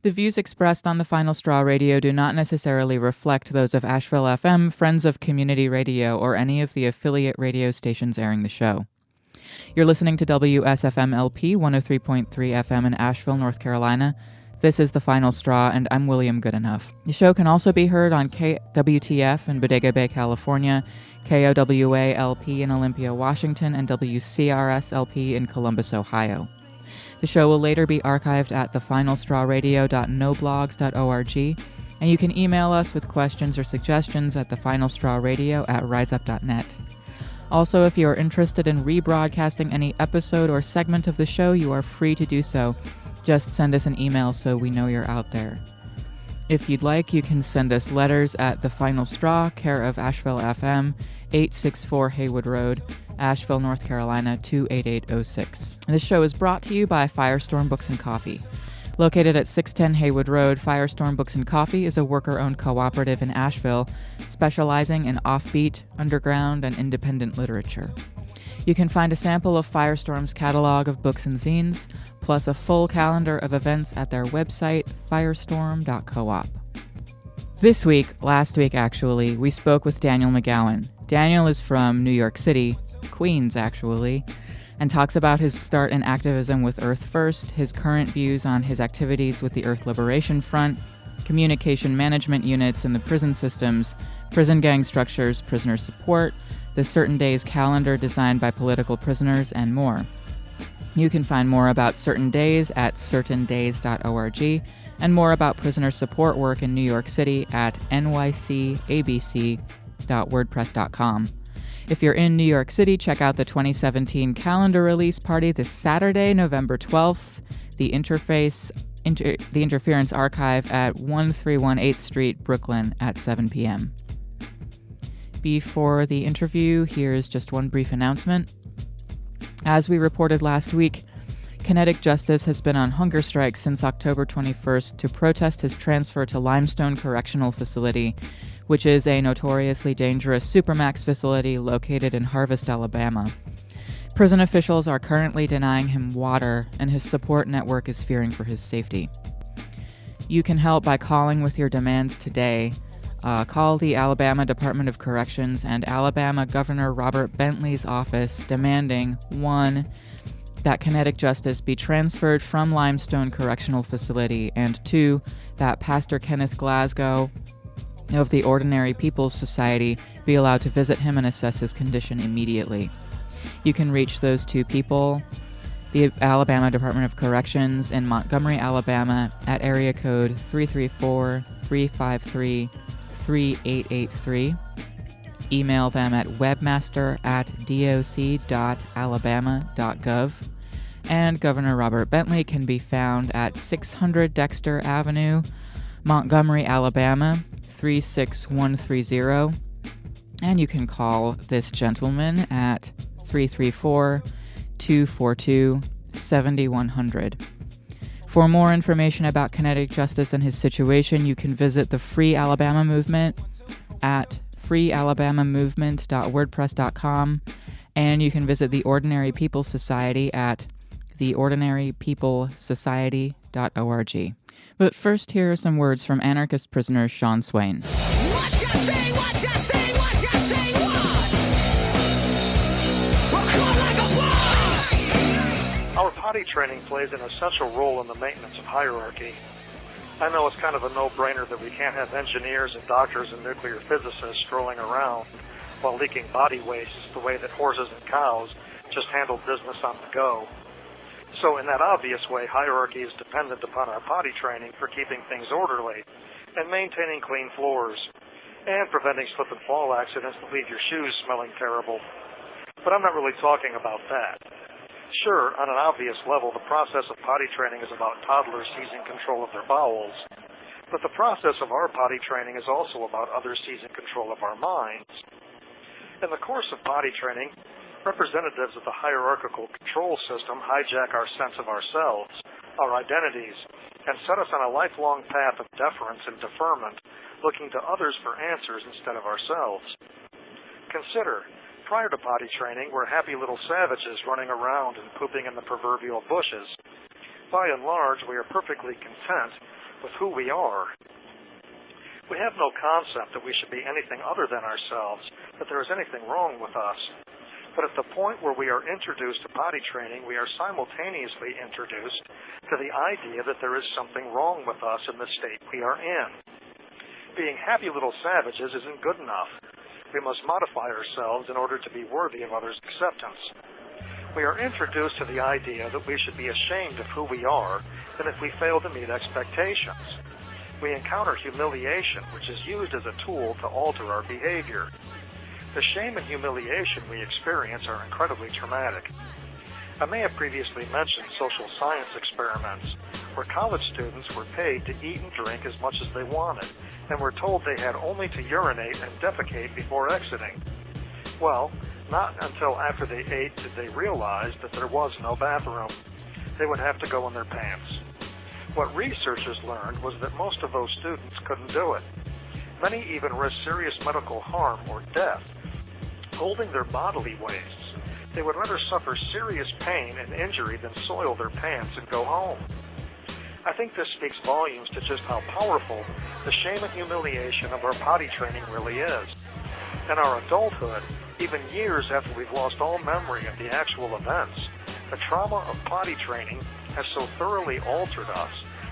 The views expressed on the Final Straw Radio do not necessarily reflect those of Asheville FM, Friends of Community Radio, or any of the affiliate radio stations airing the show. You're listening to WSFM-LP 103.3 FM in Asheville, North Carolina. This is The Final Straw, and I'm William Goodenough. The show can also be heard on KWTF in Bodega Bay, California, KOWA-LP in Olympia, Washington, and WCRS-LP in Columbus, Ohio. The show will later be archived at thefinalstrawradio.noblogs.org, and you can email us with questions or suggestions at thefinalstrawradio@riseup.net. Also, if you are interested in rebroadcasting any episode or segment of the show, you are free to do so. Just send us an email so we know you're out there. If you'd like, you can send us letters at The Final Straw, care of Asheville FM, 864 Haywood Road, Asheville, North Carolina, 28806. This show is brought to you by Firestorm Books and Coffee. Located at 610 Haywood Road, Firestorm Books and Coffee is a worker-owned cooperative in Asheville, specializing in offbeat, underground, and independent literature. You can find a sample of Firestorm's catalog of books and zines, plus a full calendar of events at their website, firestorm.coop. Last week actually, we spoke with Daniel McGowan. Daniel is from New York City, Queens actually, and talks about his start in activism with Earth First, his current views on his activities with the Earth Liberation Front, communication management units in the prison systems, prison gang structures, prisoner support, the Certain Days calendar designed by political prisoners, and more. You can find more about Certain Days at certaindays.org, and more about prisoner support work in New York City at nycabc.wordpress.com. If you're in New York City, check out the 2017 calendar release party this Saturday, November 12th, the Interference Archive at 1318th Street, Brooklyn at 7 p.m. Before the interview, here's just one brief announcement. As we reported last week, Kinetic Justice has been on hunger strike since October 21st to protest his transfer to Limestone Correctional Facility, which is a notoriously dangerous supermax facility located in Harvest, Alabama. Prison officials are currently denying him water, and his support network is fearing for his safety. You can help by calling with your demands today. Call the Alabama Department of Corrections and Alabama Governor Robert Bentley's office demanding 1. That Kinetic Justice be transferred from Limestone Correctional Facility, and 2. That Pastor Kenneth Glasgow of the Ordinary People's Society be allowed to visit him and assess his condition immediately. You can reach those two people, the Alabama Department of Corrections in Montgomery, Alabama, at area code 334-353-3883. Email them at webmaster@doc.alabama.gov. And Governor Robert Bentley can be found at 600 Dexter Avenue, Montgomery, Alabama, 36130. And you can call this gentleman at 334-242-7100. For more information about Kinetic Justice and his situation, you can visit the Free Alabama Movement at freealabamamovement.wordpress.com, and you can visit the Ordinary People's Society at theordinarypeoplesociety.org. But first, here are some words from anarchist prisoner Sean Swain. What you say, what you say, what you say, what? Like a Our potty training plays an essential role in the maintenance of hierarchy. I know it's kind of a no-brainer that we can't have engineers and doctors and nuclear physicists strolling around while leaking body waste the way that horses and cows just handle business on the go. So in that obvious way, hierarchy is dependent upon our potty training for keeping things orderly and maintaining clean floors and preventing slip and fall accidents that leave your shoes smelling terrible. But I'm not really talking about that. Sure, on an obvious level, the process of potty training is about toddlers seizing control of their bowels. But the process of our potty training is also about others seizing control of our minds. In the course of potty training, representatives of the hierarchical control system hijack our sense of ourselves, our identities, and set us on a lifelong path of deference and deferment, looking to others for answers instead of ourselves. Consider, prior to potty training, we're happy little savages running around and pooping in the proverbial bushes. By and large, we are perfectly content with who we are. We have no concept that we should be anything other than ourselves, that there is anything wrong with us. But at the point where we are introduced to potty training, we are simultaneously introduced to the idea that there is something wrong with us in the state we are in. Being happy little savages isn't good enough. We must modify ourselves in order to be worthy of others' acceptance. We are introduced to the idea that we should be ashamed of who we are, and if we fail to meet expectations. We encounter humiliation, which is used as a tool to alter our behavior. The shame and humiliation we experience are incredibly traumatic. I may have previously mentioned social science experiments, where college students were paid to eat and drink as much as they wanted, and were told they had only to urinate and defecate before exiting. Well, not until after they ate did they realize that there was no bathroom. They would have to go in their pants. What researchers learned was that most of those students couldn't do it. Many even risked serious medical harm or death, holding their bodily wastes. They would rather suffer serious pain and injury than soil their pants and go home. I think this speaks volumes to just how powerful the shame and humiliation of our potty training really is. In our adulthood, even years after we've lost all memory of the actual events, the trauma of potty training has so thoroughly altered us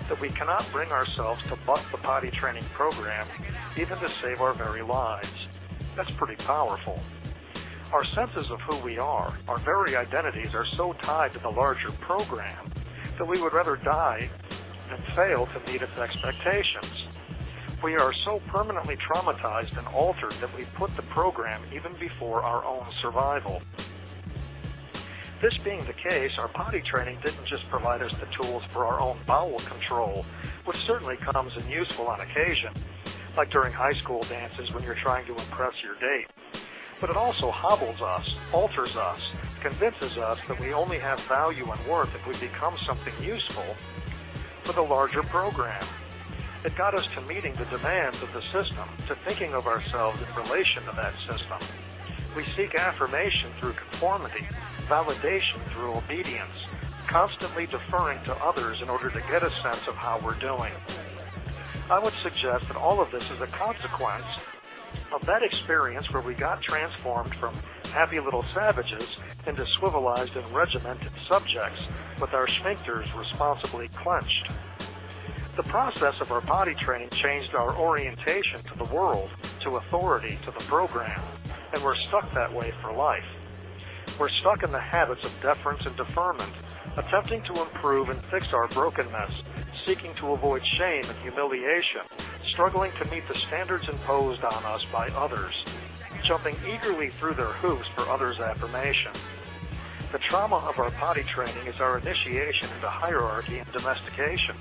that we cannot bring ourselves to buck the potty training program, even to save our very lives. That's pretty powerful. Our senses of who we are, our very identities, are so tied to the larger program that we would rather die than fail to meet its expectations. We are so permanently traumatized and altered that we put the program even before our own survival. This being the case, our potty training didn't just provide us the tools for our own bowel control, which certainly comes in useful on occasion, like during high school dances when you're trying to impress your date. But it also hobbles us, alters us, convinces us that we only have value and worth if we become something useful for the larger program. It got us to meeting the demands of the system, to thinking of ourselves in relation to that system. We seek affirmation through conformity, validation through obedience, constantly deferring to others in order to get a sense of how we're doing. I would suggest that all of this is a consequence of that experience where we got transformed from happy little savages into swivelized and regimented subjects with our sphincters responsibly clenched. The process of our potty training changed our orientation to the world, to authority, to the program, and we're stuck that way for life. We're stuck in the habits of deference and deferment, attempting to improve and fix our brokenness, seeking to avoid shame and humiliation, struggling to meet the standards imposed on us by others, jumping eagerly through their hoops for others' affirmation. The trauma of our potty training is our initiation into hierarchy and domestication.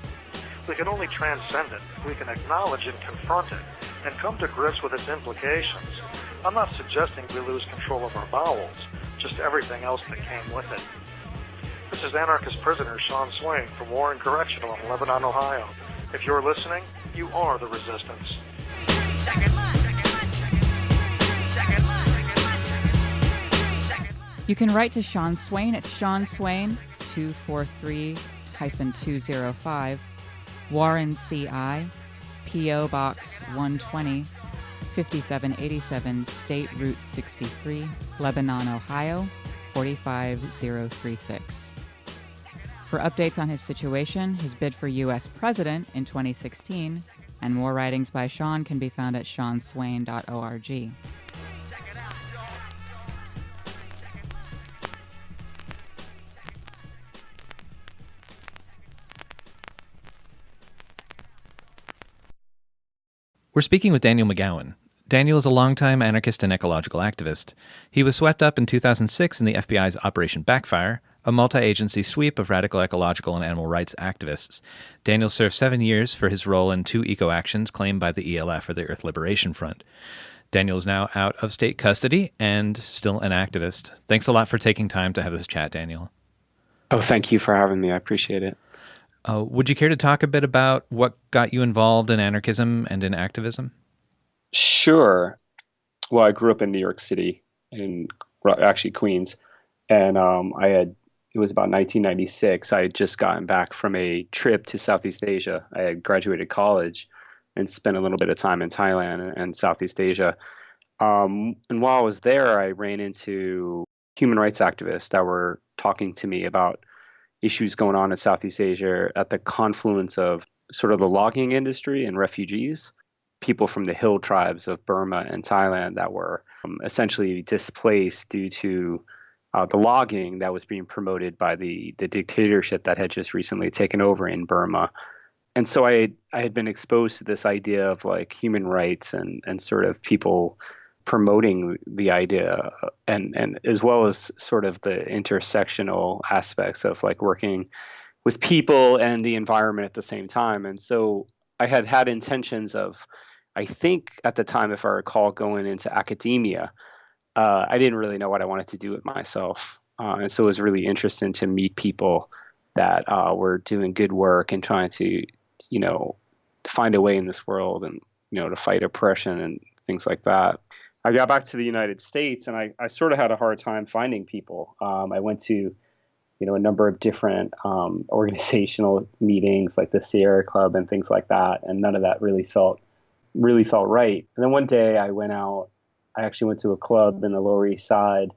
We can only transcend it if we can acknowledge and confront it and come to grips with its implications. I'm not suggesting we lose control of our bowels, just everything else that came with it. This is anarchist prisoner Sean Swain from Warren Correctional in Lebanon, Ohio. If you're listening, you are the resistance. You can write to Sean Swain at Sean Swain 243-205, Warren CI, P.O. Box 120, 5787 State Route 63, Lebanon, Ohio 45036. For updates on his situation, his bid for U.S. President in 2016, and more writings by Sean can be found at seanswain.org. We're speaking with Daniel McGowan. Daniel is a longtime anarchist and ecological activist. He was swept up in 2006 in the FBI's Operation Backfire, a multi-agency sweep of radical ecological and animal rights activists. Daniel served 7 years for his role in 2 eco-actions claimed by the ELF, or the Earth Liberation Front. Daniel is now out of state custody and still an activist. Thanks a lot for taking time to have this chat, Daniel. Oh, thank you for having me. I appreciate it. Would you care to talk a bit about what got you involved in anarchism and in activism? Sure. Well, I grew up in New York City, actually Queens, and I had it was about 1996. I had just gotten back from a trip to Southeast Asia. I had graduated college and spent a little bit of time in Thailand and Southeast Asia. And while I was there, I ran into human rights activists that were talking to me about issues going on in Southeast Asia at the confluence of sort of the logging industry and refugees, people from the hill tribes of Burma and Thailand that were essentially displaced due to the logging that was being promoted by the dictatorship that had just recently taken over in Burma. And so I had been exposed to this idea of like human rights and sort of people promoting the idea and as well as sort of the intersectional aspects of like working with people and the environment at the same time. And so I had intentions of, I think at the time, if I recall, going into academia. I didn't really know what I wanted to do with myself. And so it was really interesting to meet people that were doing good work and trying to, find a way in this world and, to fight oppression and things like that. I got back to the United States and I sort of had a hard time finding people. I went to, a number of different organizational meetings like the Sierra Club and things like that. And none of that really felt right. And then one day I actually went to a club in the Lower East Side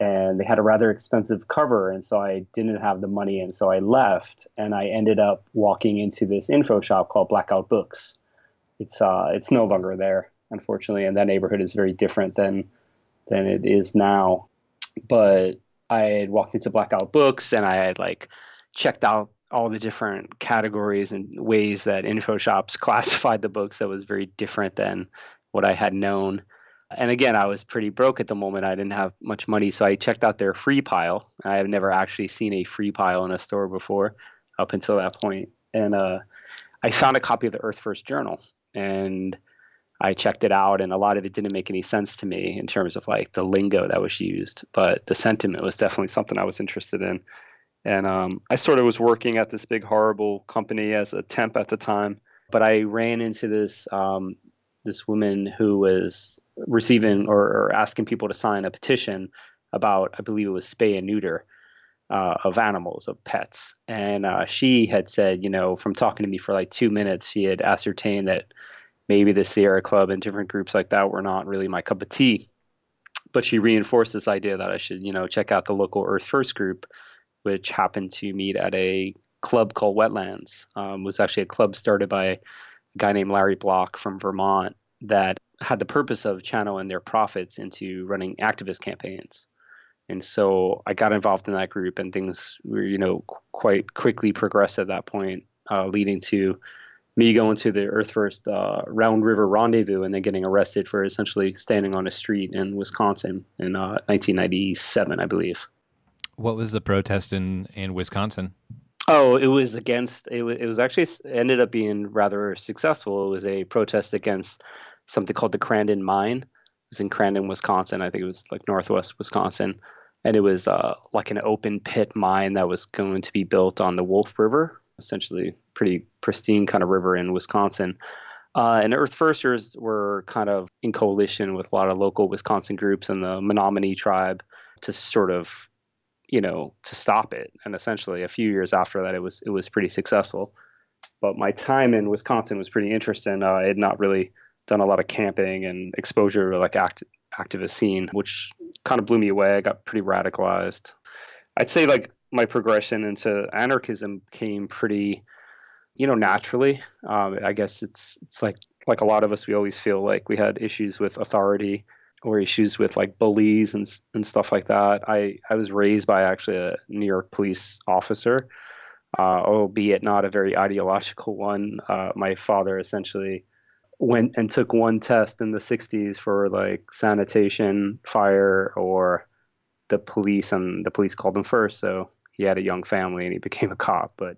and they had a rather expensive cover. And so I didn't have the money. And so I left and I ended up walking into this info shop called Blackout Books. It's no longer there, unfortunately. And that neighborhood is very different than it is now. But I had walked into Blackout Books and I had like checked out all the different categories and ways that info shops classified the books that was very different than what I had known. And again, I was pretty broke at the moment. I didn't have much money. So I checked out their free pile. I have never actually seen a free pile in a store before up until that point. And I found a copy of the Earth First Journal and I checked it out. And a lot of it didn't make any sense to me in terms of like the lingo that was used. But the sentiment was definitely something I was interested in. And I sort of was working at this big, horrible company as a temp at the time. But I ran into this woman who was receiving or asking people to sign a petition about, I believe it was spay and neuter of animals, of pets. And she had said, from talking to me for like 2 minutes, she had ascertained that maybe the Sierra Club and different groups like that were not really my cup of tea. But she reinforced this idea that I should, check out the local Earth First group, which happened to meet at a club called Wetlands. It was actually a club started by a guy named Larry Block from Vermont that had the purpose of channeling their profits into running activist campaigns. And so I got involved in that group and things were, quite quickly progressed at that point, leading to me going to the Earth First Round River Rendezvous and then getting arrested for essentially standing on a street in Wisconsin in 1997, I believe. What was the protest in Wisconsin? Oh, it was against, it was actually ended up being rather successful. It was a protest against something called the Crandon Mine. It was in Crandon, Wisconsin. I think it was like northwest Wisconsin. And it was like an open pit mine that was going to be built on the Wolf River, essentially pretty pristine kind of river in Wisconsin. And Earth Firsters were kind of in coalition with a lot of local Wisconsin groups and the Menominee tribe to sort of, to stop it. And essentially a few years after that, it was pretty successful. But my time in Wisconsin was pretty interesting. I had not really done a lot of camping and exposure to like activist scene, which kind of blew me away. I got pretty radicalized. I'd say like my progression into anarchism came pretty, naturally. I guess it's like a lot of us, we always feel like we had issues with authority or issues with like bullies and stuff like that. I was raised by actually a New York police officer, albeit not a very ideological one. My father essentially went and took one test in the 60s for like sanitation, fire, or the police, and the police called him first. So he had a young family and he became a cop. But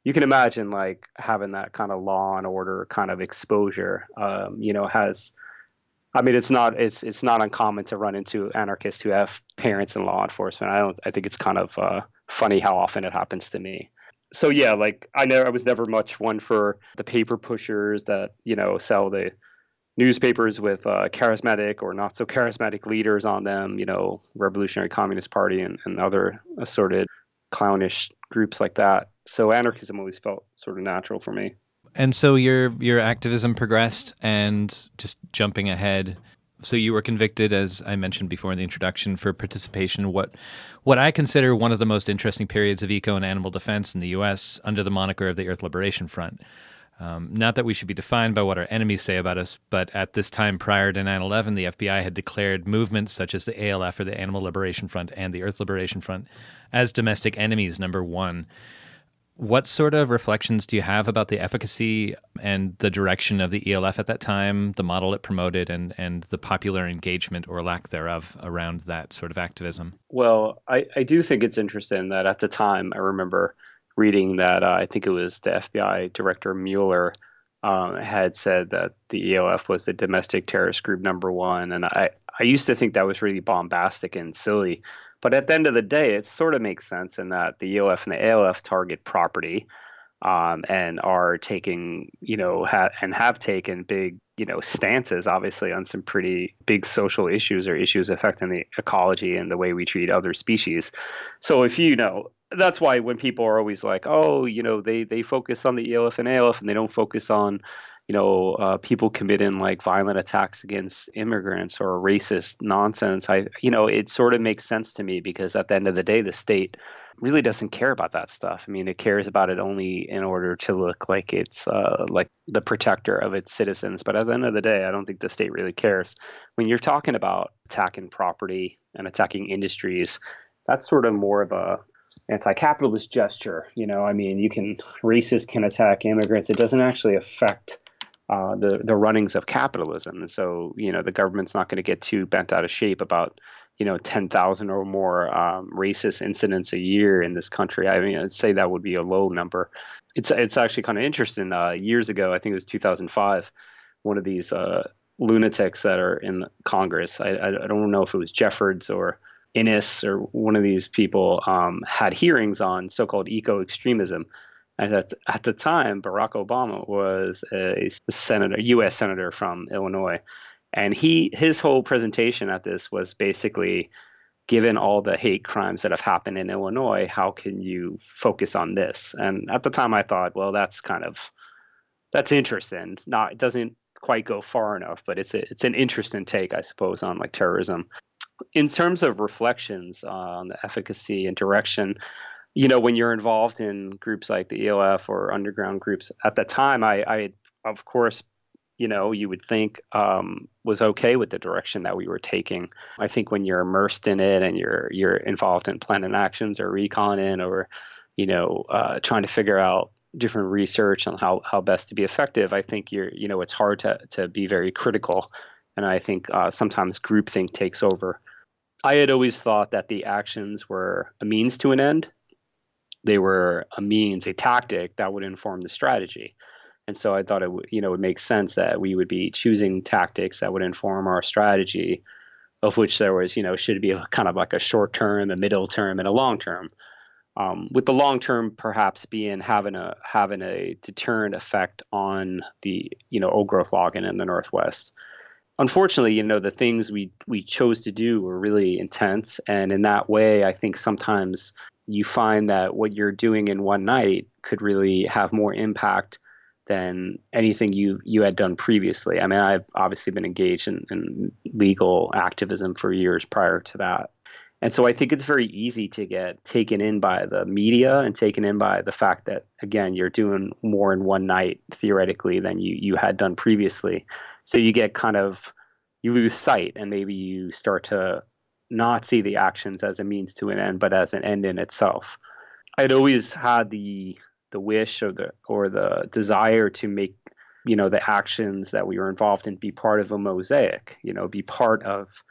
you can imagine like having that kind of law and order kind of exposure, it's not uncommon to run into anarchists who have parents in law enforcement. I think it's kind of funny how often it happens to me. So yeah, like I was never much one for the paper pushers that, sell the newspapers with charismatic or not so charismatic leaders on them, Revolutionary Communist Party and other assorted clownish groups like that. So anarchism always felt sort of natural for me. And so your activism progressed, and just jumping ahead. So you were convicted, as I mentioned before in the introduction, for participation in what I consider one of the most interesting periods of eco and animal defense in the U.S. under the moniker of the Earth Liberation Front. Not that we should be defined by what our enemies say about us, but at this time prior to 9/11, the FBI had declared movements such as the ALF, or the Animal Liberation Front, and the Earth Liberation Front as domestic enemies number one. What sort of reflections do you have about the efficacy and the direction of the ELF at that time, the model it promoted, and the popular engagement or lack thereof around that sort of activism? Well, I do think it's interesting that at the time, I remember reading that I think it was the FBI Director Mueller had said that the ELF was the domestic terrorist group number one. And I used to think that was really bombastic and silly. But at the end of the day, it sort of makes sense in that the ELF and the ALF target property and are taking, have taken big, stances, obviously, on some pretty big social issues or issues affecting the ecology and the way we treat other species. So if that's why when people are always like, oh, they focus on the ELF and ALF and they don't focus on people committing like violent attacks against immigrants or racist nonsense. It sort of makes sense to me because at the end of the day, the state really doesn't care about that stuff. I mean, it cares about it only in order to look like it's like the protector of its citizens. But at the end of the day, I don't think the state really cares. When you're talking about attacking property and attacking industries, that's sort of more of a anti-capitalist gesture. Racists can attack immigrants. It doesn't actually affect the runnings of capitalism. And so, the government's not going to get too bent out of shape about, 10,000 or more racist incidents a year in this country. I mean, I'd say that would be a low number. It's actually kind of interesting. Years ago, I think it was 2005, one of these lunatics that are in Congress, I don't know if it was Jeffords or Innis or one of these people, had hearings on so-called eco-extremism. And at the time, Barack Obama was a senator, U.S. senator from Illinois. And his whole presentation at this was basically, given all the hate crimes that have happened in Illinois, how can you focus on this? And at the time I thought, well, that's interesting. It doesn't quite go far enough, but it's an interesting take, I suppose, on like terrorism. In terms of reflections on the efficacy and direction, when you're involved in groups like the ELF or underground groups, at the time, I of course, you would think was okay with the direction that we were taking. I think when you're immersed in it and you're involved in planning actions or reconning or, trying to figure out different research on how best to be effective, I think it's hard to be very critical. And I think sometimes groupthink takes over. I had always thought that the actions were a means to an end. They were a tactic that would inform the strategy. And so I thought it would make sense that we would be choosing tactics that would inform our strategy, of which there was, should be kind of like a short term, a middle term, and a long term. With the long term perhaps having a deterrent effect on the, old growth logging in the Northwest. Unfortunately, the things we chose to do were really intense. And in that way, I think sometimes you find that what you're doing in one night could really have more impact than anything you had done previously. I mean, I've obviously been engaged in legal activism for years prior to that. And so I think it's very easy to get taken in by the media and taken in by the fact that, again, you're doing more in one night, theoretically, than you had done previously. So you get you lose sight, and maybe you start to not see the actions as a means to an end, but as an end in itself. I'd always had the wish or the desire to make, the actions that we were involved in be part of a mosaic, be part of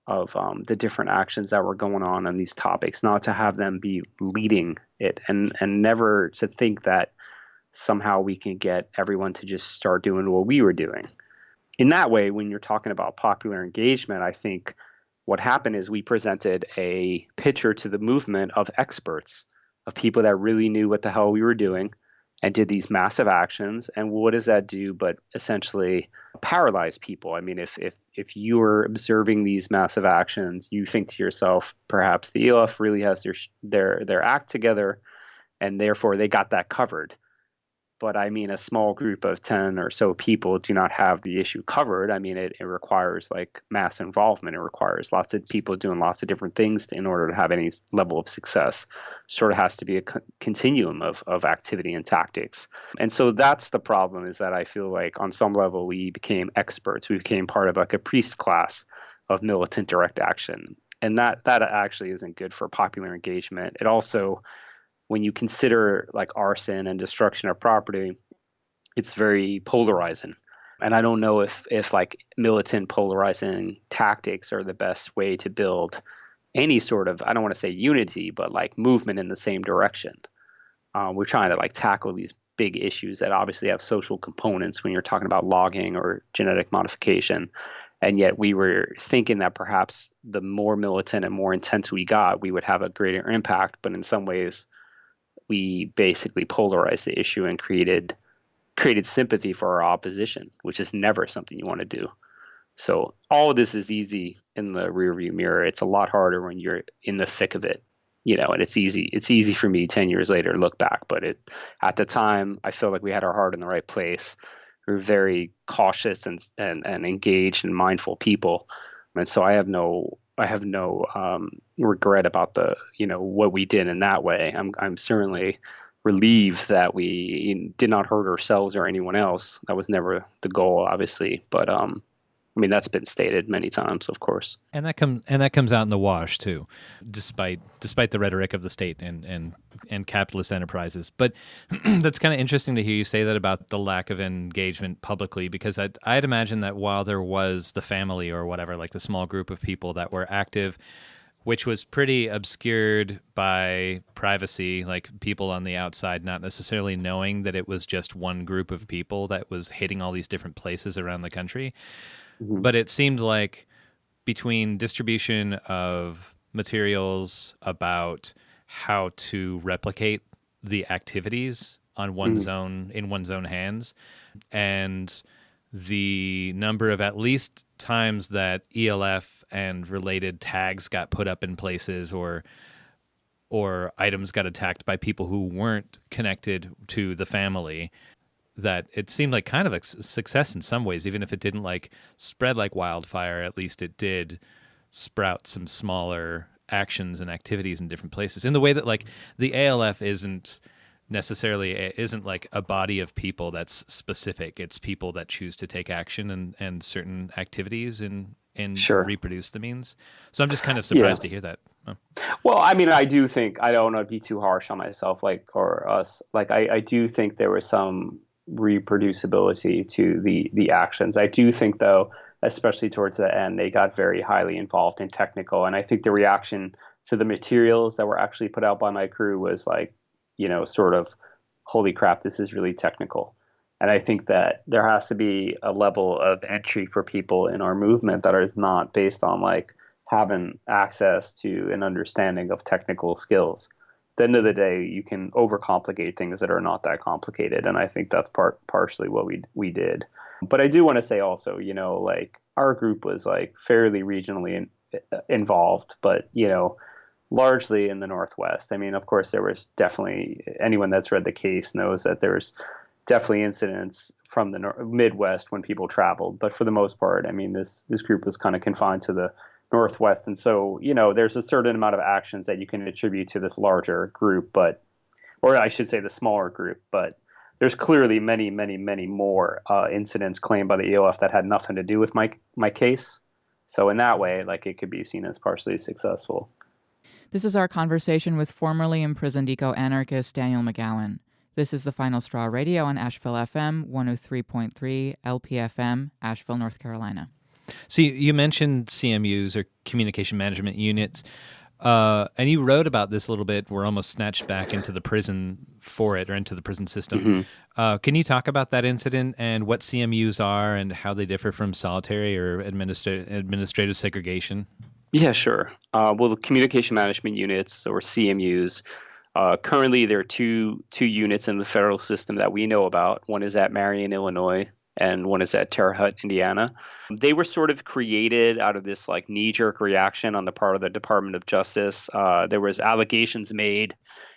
the different actions that were going on these topics, not to have them be leading it, and never to think that somehow we can get everyone to just start doing what we were doing. In that way, when you're talking about popular engagement, I think what happened is we presented a picture to the movement of experts, of people that really knew what the hell we were doing and did these massive actions. And what does that do but essentially paralyze people. I mean, if you're observing these massive actions, you think to yourself, perhaps the ELF really has their act together, and therefore they got that covered. But I mean, a small group of 10 or so people do not have the issue covered. I mean, it requires like mass involvement. It requires lots of people doing lots of different things in order to have any level of success. Sort of has to be a continuum of activity and tactics. And so that's the problem, is that I feel like on some level we became experts. We became part of like a priest class of militant direct action. And that actually isn't good for popular engagement. It also, when you consider like arson and destruction of property, it's very polarizing. And I don't know if like militant polarizing tactics are the best way to build any sort of, I don't want to say unity, but like movement in the same direction. We're trying to like tackle these big issues that obviously have social components when you're talking about logging or genetic modification. And yet we were thinking that perhaps the more militant and more intense we got, we would have a greater impact. But in some ways, we basically polarized the issue and created sympathy for our opposition, which is never something you want to do. So all of this is easy in the rearview mirror. It's a lot harder when you're in the thick of it, and it's easy for me 10 years later to look back. But at the time, I feel like we had our heart in the right place. We were very cautious and engaged and mindful people. And so I have no regret about what we did in that way. I'm certainly relieved that we did not hurt ourselves or anyone else. That was never the goal, obviously. But I mean, that's been stated many times, of course. And that comes out in the wash too, despite the rhetoric of the state and capitalist enterprises. But that's kind of interesting to hear you say that about the lack of engagement publicly, because I'd imagine that while there was the family or whatever, like the small group of people that were active, which was pretty obscured by privacy, like people on the outside not necessarily knowing that it was just one group of people that was hitting all these different places around the country. Mm-hmm. But it seemed like between distribution of materials about how to replicate the activities on one's own, in one's own hands, and the number of at least times that ELF and related tags got put up in places or items got attacked by people who weren't connected to the family, that it seemed like kind of a success in some ways. Even if it didn't like spread like wildfire, at least it did sprout some smaller actions and activities in different places, in the way that like the ALF isn't like a body of people that's specific. It's people that choose to take action and certain activities and sure. reproduce the means. So I'm just kind of surprised to hear that. Oh. Well, I mean, I do think, I don't want to be too harsh on myself, or us. I do think there was some reproducibility to the actions. I do think, though, especially towards the end, they got very highly involved in technical. And I think the reaction to the materials that were actually put out by my crew was like, sort of, holy crap, this is really technical. And I think that there has to be a level of entry for people in our movement that is not based on like having access to an understanding of technical skills. At the end of the day, you can overcomplicate things that are not that complicated. And I think that's partially what we did. But I do want to say also, like our group was like fairly regionally involved, but, largely in the Northwest. I mean, of course, there was definitely, anyone that's read the case knows that there's definitely incidents from the Midwest when people traveled. But for the most part, I mean, this group was kind of confined to the Northwest. And so, there's a certain amount of actions that you can attribute to this larger group, or I should say the smaller group. But there's clearly many, many, many more incidents claimed by the ELF that had nothing to do with my case. So in that way, like, it could be seen as partially successful. This is our conversation with formerly imprisoned eco-anarchist Daniel McGowan. This is the Final Straw Radio on Asheville FM, 103.3 LPFM, Asheville, North Carolina. So you mentioned CMUs, or communication management units, and you wrote about this a little bit. We're almost snatched back into the prison for it, or into the prison system. Mm-hmm. Can you talk about that incident and what CMUs are and how they differ from solitary or administrative segregation? Yeah, sure. Well, the communication management units, or CMUs, currently there are two units in the federal system that we know about. One is at Marion, Illinois, and one is at Terre Haute, Indiana. They were sort of created out of this like knee-jerk reaction on the part of the Department of Justice. There was allegations made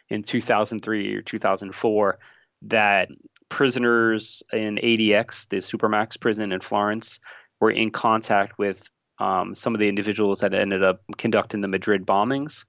in 2003 or 2004 that prisoners in ADX, the supermax prison in Florence, were in contact with some of the individuals that ended up conducting the Madrid bombings.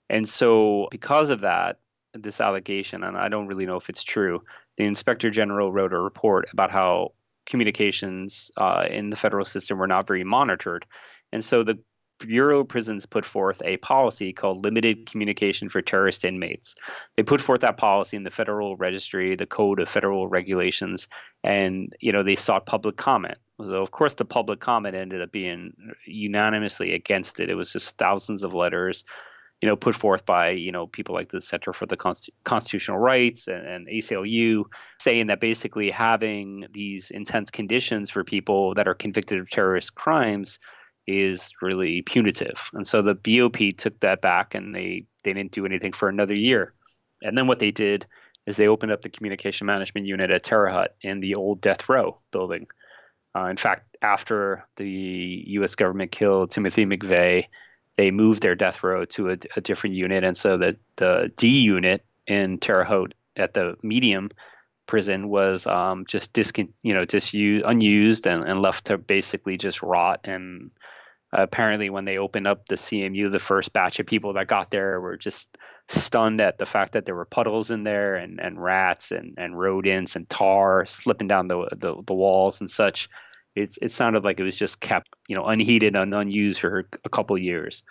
And so because of that, this allegation, and I don't really know if it's true, the Inspector General wrote a report about how communications in the federal system were not very monitored. And so the Bureau of Prisons put forth a policy called Limited Communication for Terrorist Inmates. They put forth that policy in the Federal Registry, the Code of Federal Regulations, and they sought public comment. So of course the public comment ended up being unanimously against it. It was just thousands of letters, put forth by, people like the Center for the Constitutional Rights and ACLU, saying that basically having these intense conditions for people that are convicted of terrorist crimes is really punitive. And so the BOP took that back and they didn't do anything for another year. And then what they did is they opened up the communication management unit at Terre Haute in the old death row building. In fact, after the U.S. government killed Timothy McVeigh, they moved their death row to a different unit. And so the D unit in Terre Haute at the medium prison was just unused and left to basically just rot. And apparently when they opened up the CMU, the first batch of people that got there were just stunned at the fact that there were puddles in there and rats and rodents and tar slipping down the walls and such. It sounded like it was just kept, unheated and unused for a couple of years.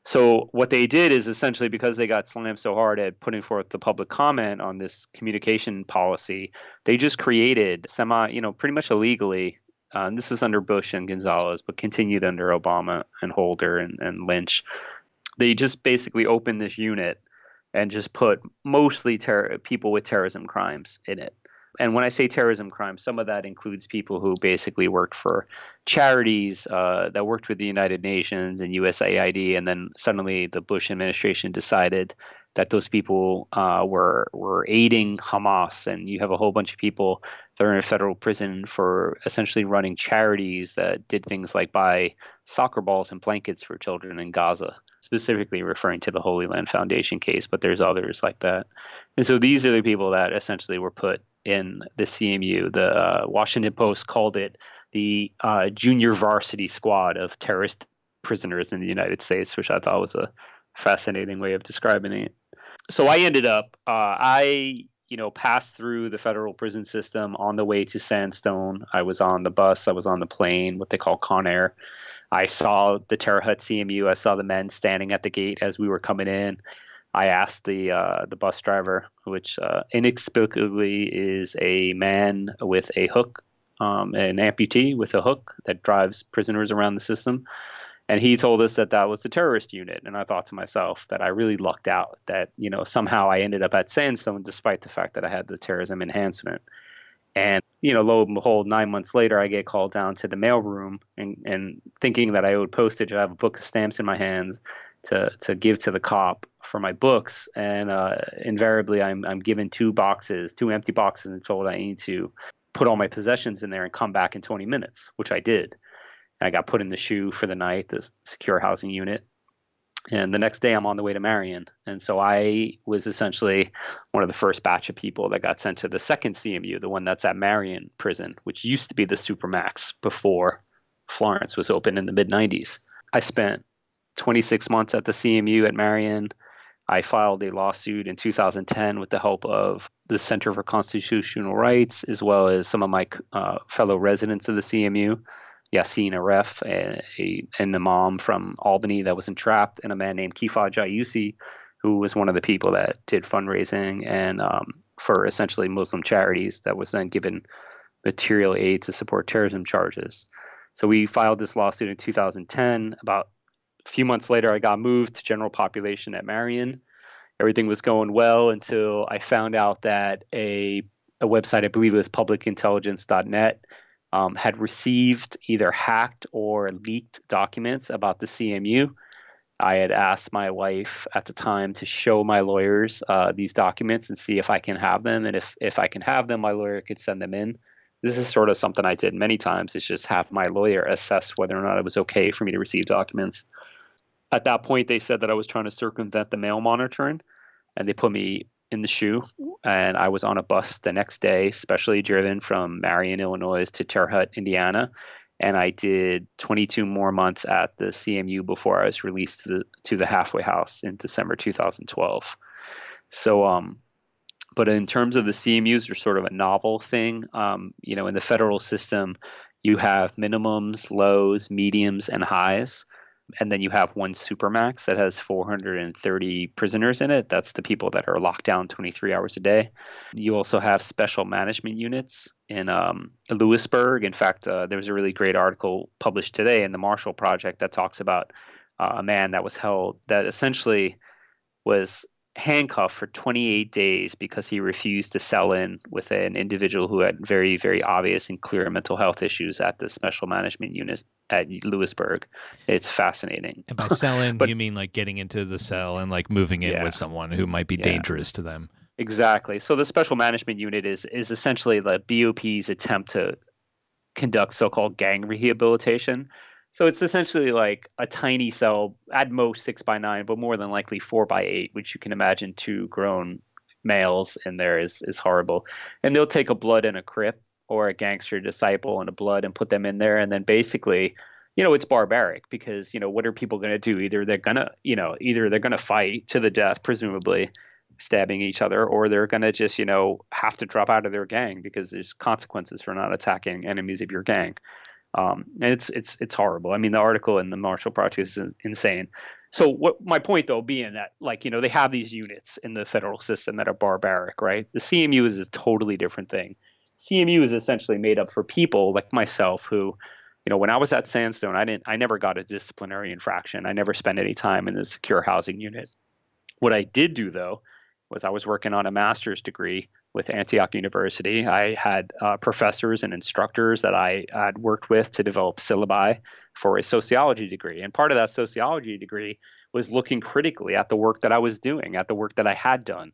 So what they did is essentially, because they got slammed so hard at putting forth the public comment on this communication policy, they just created pretty much illegally. This is under Bush and Gonzalez, but continued under Obama and Holder and Lynch. They just basically opened this unit and just put mostly people with terrorism crimes in it. And when I say terrorism crimes, some of that includes people who basically worked for charities that worked with the United Nations and USAID. And then suddenly the Bush administration decided that those people were aiding Hamas. And you have a whole bunch of people that are in federal prison for essentially running charities that did things like buy soccer balls and blankets for children in Gaza, specifically referring to the Holy Land Foundation case. But there's others like that. And so these are the people that essentially were put in the CMU. The Washington Post called it the junior varsity squad of terrorist prisoners in the United States, which I thought was a fascinating way of describing it. So I ended up, I passed through the federal prison system on the way to Sandstone. I was on the bus, I was on the plane, what they call Con Air. I saw the Terre Haute CMU. I saw the men standing at the gate as we were coming in. I asked the bus driver, which inexplicably is a man with a hook, an amputee with a hook that drives prisoners around the system. And he told us that that was the terrorist unit. And I thought to myself that I really lucked out that, somehow I ended up at Sandstone despite the fact that I had the terrorism enhancement. And, lo and behold, 9 months later, I get called down to the mailroom and thinking that I owed postage. I have a book of stamps in my hands to give to the cop for my books. And invariably, I'm given two empty boxes, and told I need to put all my possessions in there and come back in 20 minutes, which I did. And I got put in the SHU for the night, the secure housing unit. And the next day I'm on the way to Marion. And so I was essentially one of the first batch of people that got sent to the second CMU, the one that's at Marion prison, which used to be the Supermax before Florence was open in the mid-90s. I spent 26 months at the CMU at Marion. I filed a lawsuit in 2010 with the help of the Center for Constitutional Rights, as well as some of my fellow residents of the CMU. Yassine Aref, and the mom from Albany that was entrapped, and a man named Kifa Jayusi, who was one of the people that did fundraising and for essentially Muslim charities that was then given material aid to support terrorism charges. So we filed this lawsuit in 2010. About a few months later, I got moved to general population at Marion. Everything was going well until I found out that a website, I believe it was publicintelligence.net, had received either hacked or leaked documents about the CMU. I had asked my wife at the time to show my lawyers these documents and see if I can have them. And if I can have them, my lawyer could send them in. this is sort of something I did many times, is just have my lawyer assess whether or not it was okay for me to receive documents. At that point, they said that I was trying to circumvent the mail monitoring, and they put me in the shoe, and I was on a bus the next day, specially driven from Marion, Illinois to Terre Haute, Indiana. And I did 22 more months at the CMU before I was released to the halfway house in December 2012. So, but in terms of the CMUs, they're sort of a novel thing. In the federal system, you have minimums, lows, mediums, and highs. And then you have one supermax that has 430 prisoners in it. That's the people that are locked down 23 hours a day. You also have special management units in Lewisburg. In fact, there was a really great article published today in the Marshall Project that talks about a man that was held, that essentially was handcuffed for 28 days because he refused to sell in with an individual who had very, very obvious and clear mental health issues at the special management unit at Lewisburg. It's fascinating. And by selling, you mean like getting into the cell and like moving in with someone who might be dangerous to them. Exactly. So the special management unit is essentially the BOP's attempt to conduct so-called gang rehabilitation. So it's essentially like a tiny cell, at most 6x9, but more than likely 4x8, which you can imagine two grown males in there is horrible. And they'll take a blood and a crip or a gangster disciple and a blood and put them in there. And then basically, it's barbaric because, what are people going to do? Either they're going to fight to the death, presumably stabbing each other, or they're going to just, have to drop out of their gang because there's consequences for not attacking enemies of your gang. And it's horrible. I mean, the article in the Marshall Project is insane. So what my point though being that they have these units in the federal system that are barbaric, right? The CMU is a totally different thing. CMU is essentially made up for people like myself who, when I was at Sandstone, I never got a disciplinary infraction. I never spent any time in the secure housing unit. What I did do though was I was working on a master's degree with Antioch University. I had professors and instructors that I had worked with to develop syllabi for a sociology degree. And part of that sociology degree was looking critically at the work that I was doing, at the work that I had done,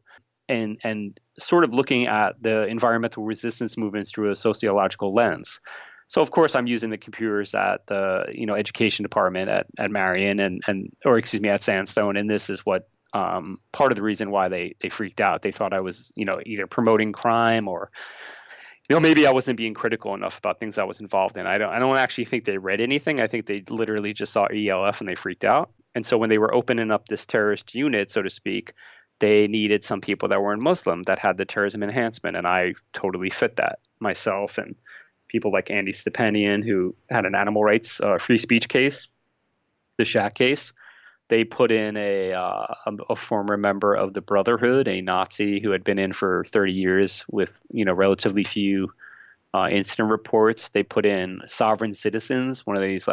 and sort of looking at the environmental resistance movements through a sociological lens. So of course I'm using the computers at the education department at Marion at Sandstone, and this is what part of the reason why they freaked out. They thought I was, either promoting crime or, maybe I wasn't being critical enough about things I was involved in. I don't actually think they read anything. I think they literally just saw ELF and they freaked out. And so when they were opening up this terrorist unit, so to speak, they needed some people that weren't Muslim that had the terrorism enhancement. And I totally fit that myself, and people like Andy Stepanian, who had an animal rights free speech case, the Shack case. They put in a former member of the Brotherhood, a Nazi who had been in for 30 years with, relatively few incident reports. They put in sovereign citizens, one of these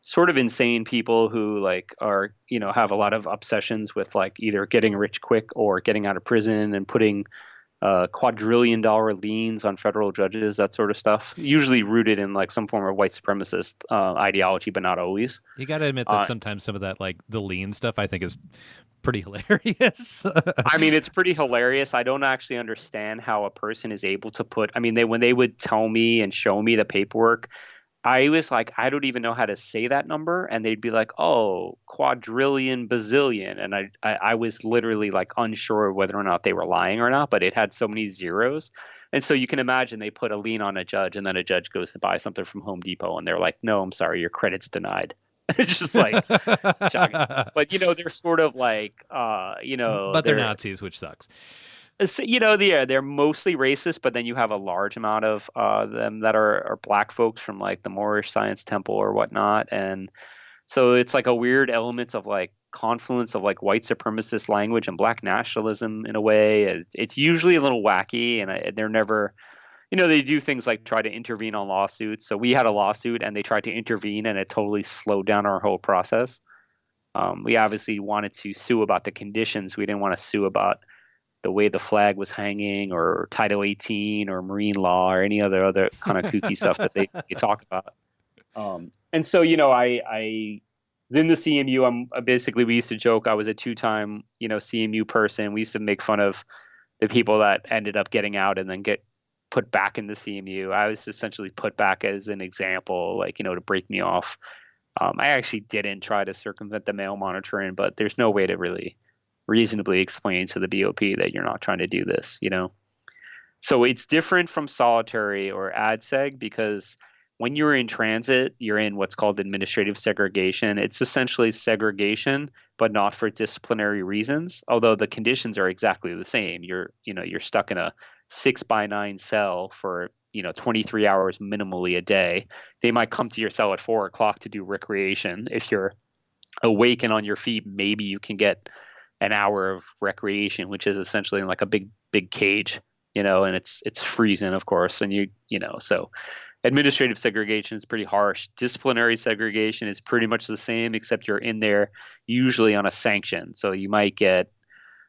sort of insane people who are, have a lot of obsessions with either getting rich quick or getting out of prison and putting quadrillion-dollar liens on federal judges, that sort of stuff, usually rooted in some form of white supremacist ideology, but not always. You got to admit that sometimes some of that, the lien stuff, I think is pretty hilarious. I mean, it's pretty hilarious. I don't actually understand how a person is able to put, when they would tell me and show me the paperwork, I was like, I don't even know how to say that number. And they'd be like, oh, quadrillion, bazillion. And I was literally unsure whether or not they were lying or not, but it had so many zeros. And so you can imagine they put a lien on a judge, and then a judge goes to buy something from Home Depot and they're like, no, I'm sorry, your credit's denied. It's just shocking. But, they're sort of but they're Nazis, which sucks. So, they're mostly racist, but then you have a large amount of them that are black folks from the Moorish Science Temple or whatnot. And so it's a weird element of confluence of white supremacist language and black nationalism in a way. It's usually a little wacky, and they're never, they do things like try to intervene on lawsuits. So we had a lawsuit and they tried to intervene, and it totally slowed down our whole process. We obviously wanted to sue about the conditions. We didn't want to sue about the way the flag was hanging or Title 18 or marine law or any other kind of kooky stuff that they talk about. And so, I was in the CMU. Basically, we used to joke I was a two-time, CMU person. We used to make fun of the people that ended up getting out and then get put back in the CMU. I was essentially put back as an example, like, to break me off. I actually didn't try to circumvent the mail monitoring, but there's no way to really reasonably explain to the BOP that you're not trying to do this. So it's different from solitary or ADSEG because when you're in transit, you're in what's called administrative segregation. It's essentially segregation, but not for disciplinary reasons, although the conditions are exactly the same. You're stuck in a 6x9 cell for 23 hours minimally a day. They might come to your cell at 4 o'clock to do recreation. If you're awake and on your feet, maybe you can get an hour of recreation, which is essentially like a big cage, and it's freezing, of course. And so administrative segregation is pretty harsh. Disciplinary segregation is pretty much the same, except you're in there usually on a sanction. So you might get,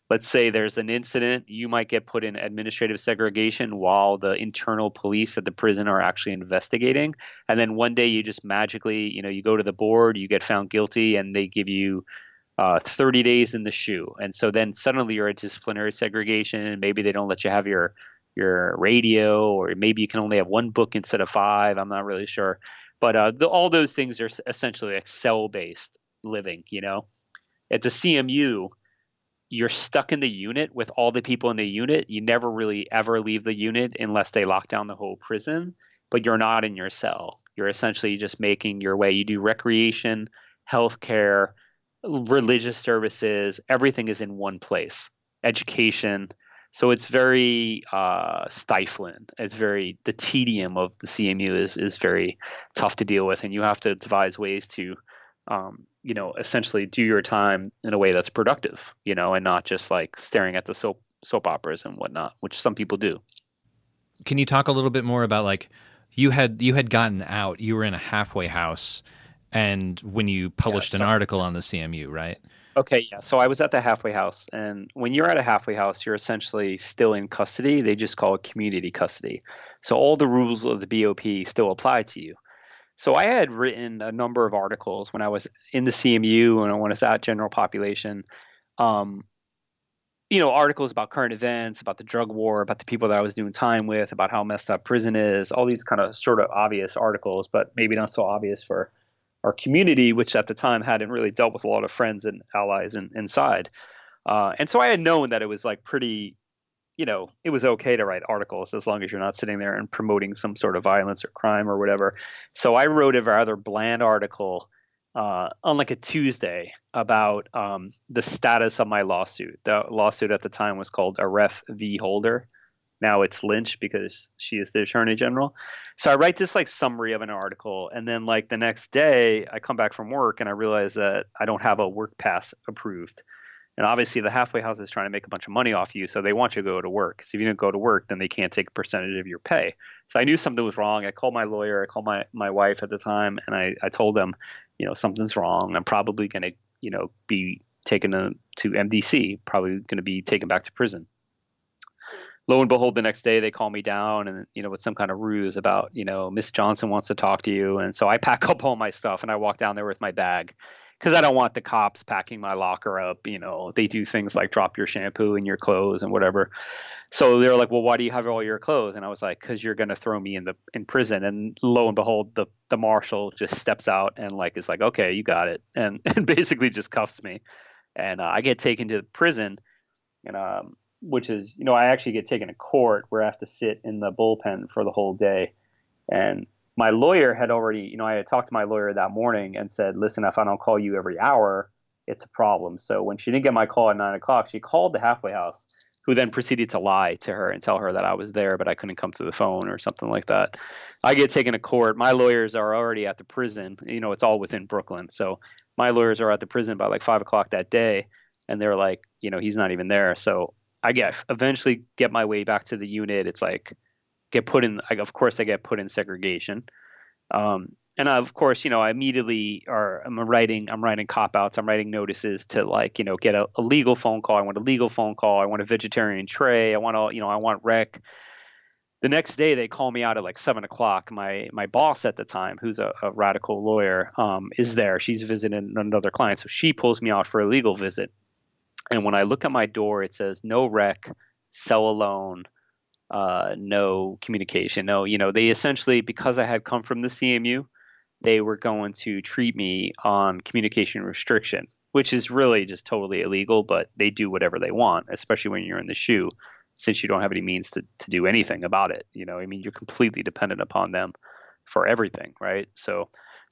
let's say there's an incident, you might get put in administrative segregation while the internal police at the prison are actually investigating. And then one day you just magically, you go to the board, you get found guilty, and they give you 30 days in the shoe. And so then suddenly you're at disciplinary segregation, and maybe they don't let you have your radio, or maybe you can only have one book instead of 5. I'm not really sure. But all those things are essentially like cell-based living, At the CMU, you're stuck in the unit with all the people in the unit. You never really ever leave the unit unless they lock down the whole prison, but you're not in your cell. You're essentially just making your way. You do recreation, healthcare, religious services. Everything is in one place. Education. So it's very stifling. The tedium of the CMU is very tough to deal with, and you have to devise ways to, essentially do your time in a way that's productive, and not just like staring at the soap operas and whatnot, which some people do. Can you talk a little bit more about, like, you had gotten out, you were in a halfway house, and when you published an article on the CMU, right? Okay, yeah. So I was at the halfway house, and when you're at a halfway house, you're essentially still in custody. They just call it community custody. So all the rules of the BOP still apply to you. So I had written a number of articles when I was in the CMU and when I was at general population, articles about current events, about the drug war, about the people that I was doing time with, about how messed up prison is, all these kind of sort of obvious articles, but maybe not so obvious for our community, which at the time hadn't really dealt with a lot of friends and allies inside. And so I had known that it was like pretty, it was okay to write articles as long as you're not sitting there and promoting some sort of violence or crime or whatever. So I wrote a rather bland article on like a Tuesday about the status of my lawsuit. The lawsuit at the time was called Aref v. Holder. Now it's Lynch because she is the attorney general. So I write this like summary of an article, and then like the next day I come back from work and I realize that I don't have a work pass approved. And obviously the halfway house is trying to make a bunch of money off you, so they want you to go to work. So if you don't go to work, then they can't take a percentage of your pay. So I knew something was wrong. I called my lawyer. I called my wife at the time, and I told them, something's wrong. I'm probably going to, be taken to MDC, probably going to be taken back to prison. Lo and behold, the next day they call me down and, with some kind of ruse about, Miss Johnson wants to talk to you. And so I pack up all my stuff and I walk down there with my bag because I don't want the cops packing my locker up. They do things like drop your shampoo in your clothes and whatever. So they're like, well, why do you have all your clothes? And I was like, because you're going to throw me in prison. And lo and behold, the marshal just steps out and is like, okay, you got it. And basically just cuffs me. And I get taken to prison. And which is, I actually get taken to court where I have to sit in the bullpen for the whole day. And my lawyer had already, I had talked to my lawyer that morning and said, listen, if I don't call you every hour, it's a problem. So when she didn't get my call at 9 o'clock, she called the halfway house, who then proceeded to lie to her and tell her that I was there, but I couldn't come to the phone or something like that. I get taken to court. My lawyers are already at the prison. It's all within Brooklyn. So my lawyers are at the prison by 5 o'clock that day. And they're like, he's not even there. So I eventually get my way back to the unit. It's like get put in. Of course, I get put in segregation, and of course, I immediately I'm writing cop outs. I'm writing notices to get a legal phone call. I want a legal phone call. I want a vegetarian tray. I want I want rec. The next day, they call me out at 7 o'clock. My boss at the time, who's a radical lawyer, is there. She's visiting another client, so she pulls me out for a legal visit. And when I look at my door, it says no rec, cell alone, no communication, no, they essentially, because I had come from the CMU, they were going to treat me on communication restriction, which is really just totally illegal, but they do whatever they want, especially when you're in the SHU, since you don't have any means to do anything about it. I mean, you're completely dependent upon them for everything, right? So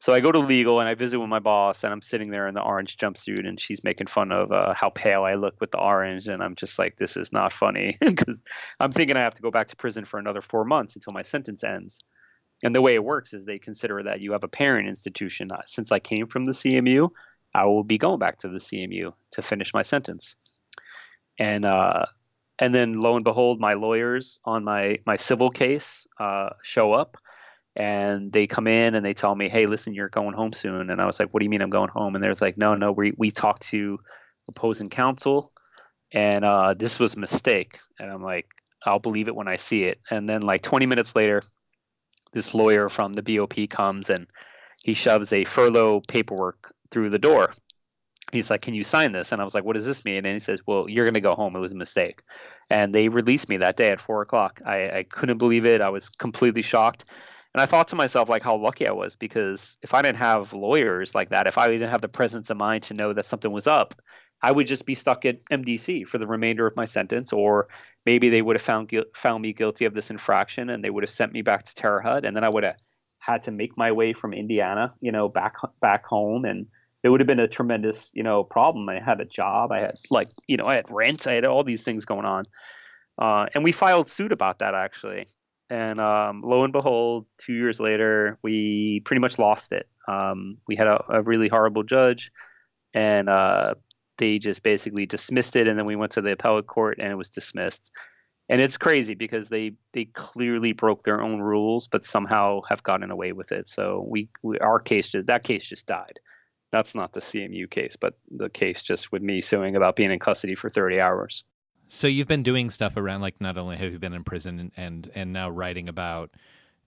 I go to legal and I visit with my boss, and I'm sitting there in the orange jumpsuit, and she's making fun of how pale I look with the orange, and I'm just like, this is not funny, because I'm thinking I have to go back to prison for another 4 months until my sentence ends. And the way it works is they consider that you have a parent institution. Since I came from the CMU, I will be going back to the CMU to finish my sentence. And then lo and behold, my lawyers on my civil case show up, and they come in and they tell me, hey, listen, you're going home soon. And I was like, what do you mean I'm going home? And they're like, no, we talked to opposing counsel, and this was a mistake. And I'm like, I'll believe it when I see it. And then like 20 minutes later, this lawyer from the BOP comes and he shoves a furlough paperwork through the door. He's like, can you sign this? And I was like, what does this mean? And he says, well, you're going to go home. It was a mistake. And they released me that day at 4:00. I couldn't believe it. I was completely shocked. And I thought to myself, like, how lucky I was, because if I didn't have lawyers like that, if I didn't have the presence of mind to know that something was up, I would just be stuck at MDC for the remainder of my sentence, or maybe they would have found me guilty of this infraction and they would have sent me back to Terre Haute, and then I would have had to make my way from Indiana, back home, and it would have been a tremendous, problem. I had a job, I had I had rent, I had all these things going on, and we filed suit about that actually. And lo and behold, 2 years later, we pretty much lost it. We had a really horrible judge, and they just basically dismissed it. And then we went to the appellate court, and it was dismissed. And it's crazy because they clearly broke their own rules, but somehow have gotten away with it. So that case just died. That's not the CMU case, but the case just with me suing about being in custody for 30 hours. So you've been doing stuff around, like, not only have you been in prison and now writing about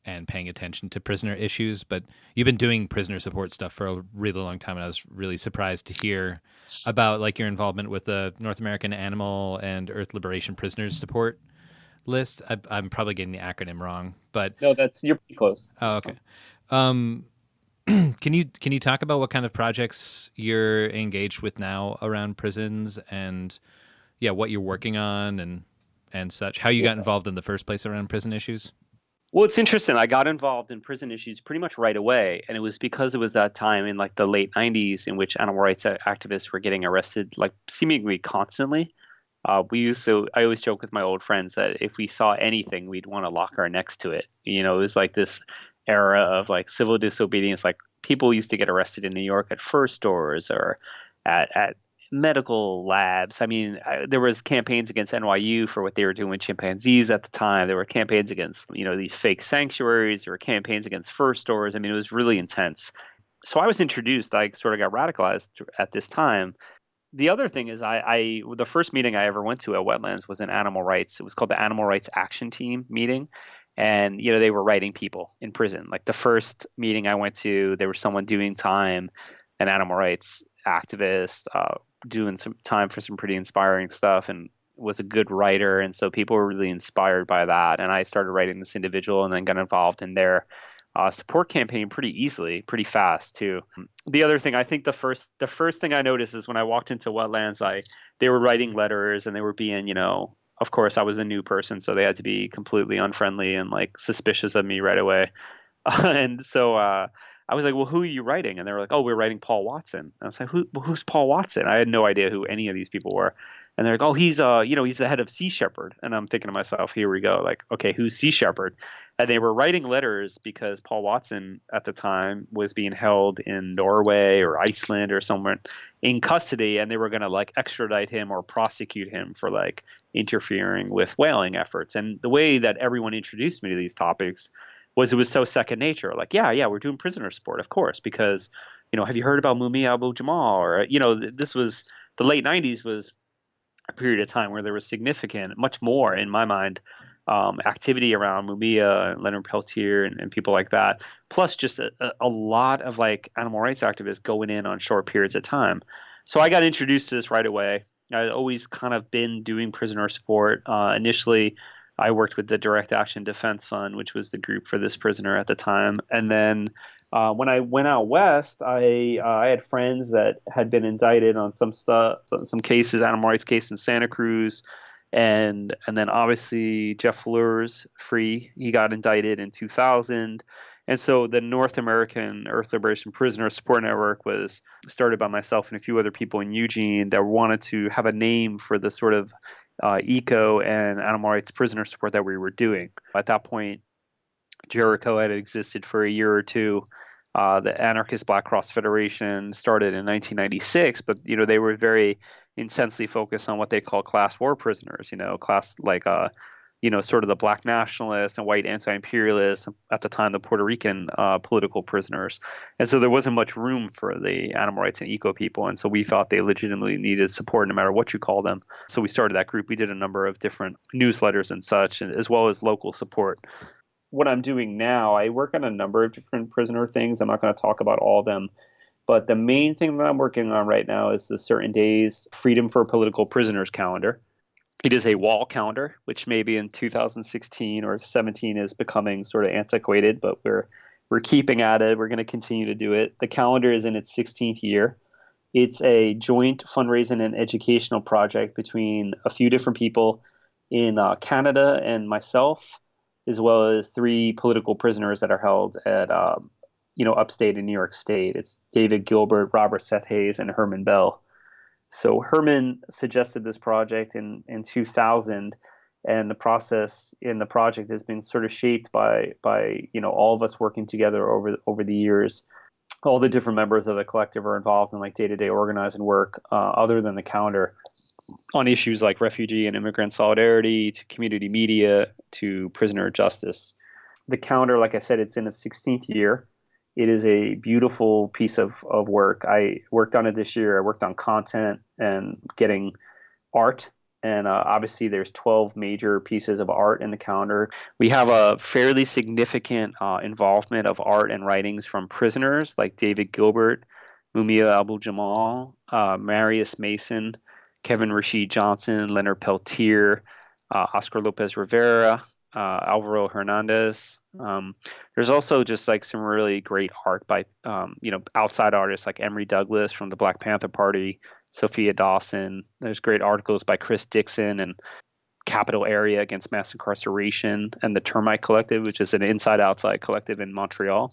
and paying attention to prisoner issues, but you've been doing prisoner support stuff for a really long time. And I was really surprised to hear about like your involvement with the North American Animal and Earth Liberation Prisoners Support List. I'm probably getting the acronym wrong, but no, you're pretty close. Oh, okay. Can you talk about what kind of projects you're engaged with now around prisons, and what you're working on and such, how you got involved in the first place around prison issues? Well, it's interesting. I got involved in prison issues pretty much right away. And it was because it was that time in like the late 90s in which animal rights activists were getting arrested like seemingly constantly. I always joke with my old friends that if we saw anything, we'd want to lock our necks to it. It was like this era of like civil disobedience. Like people used to get arrested in New York at fur stores or at medical labs. I mean, there was campaigns against NYU for what they were doing with chimpanzees at the time. There were campaigns against, these fake sanctuaries. There were campaigns against fur stores. I mean, it was really intense. So I was introduced, I sort of got radicalized at this time. The other thing is the first meeting I ever went to at Wetlands was an animal rights. It was called the Animal Rights Action Team meeting. And, they were writing people in prison. Like the first meeting I went to, there was someone doing time, an animal rights activist, doing some time for some pretty inspiring stuff, and was a good writer. And so people were really inspired by that. And I started writing this individual and then got involved in their support campaign pretty easily, pretty fast too. The other thing, I think the first thing I noticed is when I walked into Wetlands, they were writing letters and they were being, of course I was a new person, so they had to be completely unfriendly and like suspicious of me right away. And so I was like, well, who are you writing? And they were like, oh, we're writing Paul Watson. And I was like, who's Paul Watson? I had no idea who any of these people were. And they're like, oh, he's he's the head of Sea Shepherd. And I'm thinking to myself, here we go. Like, okay, who's Sea Shepherd? And they were writing letters because Paul Watson at the time was being held in Norway or Iceland or somewhere in custody, and they were going to like extradite him or prosecute him for like interfering with whaling efforts. And the way that everyone introduced me to these topics was it was so second nature. Like, yeah, we're doing prisoner support, of course, because, have you heard about Mumia Abu-Jamal? Or, this was the late 90s was a period of time where there was significant, much more in my mind, activity around Mumia and Leonard Peltier and people like that. Plus just a lot of like animal rights activists going in on short periods of time. So I got introduced to this right away. I'd always kind of been doing prisoner support. Initially, I worked with the Direct Action Defense Fund, which was the group for this prisoner at the time. And then when I went out west, I had friends that had been indicted on some stuff, some cases, animal rights case in Santa Cruz. And then obviously Jeff Fleur's free. He got indicted in 2000. And so the North American Earth Liberation Prisoner Support Network was started by myself and a few other people in Eugene that wanted to have a name for the sort of eco and animal rights prisoner support that we were doing. At that point, Jericho had existed for a year or two. The Anarchist Black Cross Federation started in 1996, but they were very intensely focused on what they call class war prisoners. Class like sort of the black nationalists and white anti-imperialists, at the time the Puerto Rican political prisoners. And so there wasn't much room for the animal rights and eco people. And so we thought they legitimately needed support no matter what you call them. So we started that group. We did a number of different newsletters and such, as well as local support. What I'm doing now, I work on a number of different prisoner things. I'm not going to talk about all of them. But the main thing that I'm working on right now is the Certain Days Freedom for Political Prisoners calendar. It is a wall calendar, which maybe in 2016 or 17 is becoming sort of antiquated, but we're keeping at it. We're going to continue to do it. The calendar is in its 16th year. It's a joint fundraising and educational project between a few different people in Canada and myself, as well as 3 political prisoners that are held at upstate in New York State. It's David Gilbert, Robert Seth Hayes, and Herman Bell. So Herman suggested this project in 2000, and the process in the project has been sort of shaped by all of us working together over the years. All the different members of the collective are involved in like day-to-day organizing work, other than the calendar, on issues like refugee and immigrant solidarity, to community media, to prisoner justice. The calendar, like I said, it's in its 16th year. It is a beautiful piece of work. I worked on it this year. I worked on content and getting art. And obviously there's 12 major pieces of art in the calendar. We have a fairly significant involvement of art and writings from prisoners like David Gilbert, Mumia Abu-Jamal, Marius Mason, Kevin Rashid Johnson, Leonard Peltier, Oscar Lopez Rivera, Alvaro Hernandez. There's also just like some really great art by outside artists like Emory Douglas from the Black Panther Party, Sophia Dawson. There's great articles by Chris Dixon and Capital Area Against Mass Incarceration, and the Termite Collective, which is an inside-outside collective in Montreal.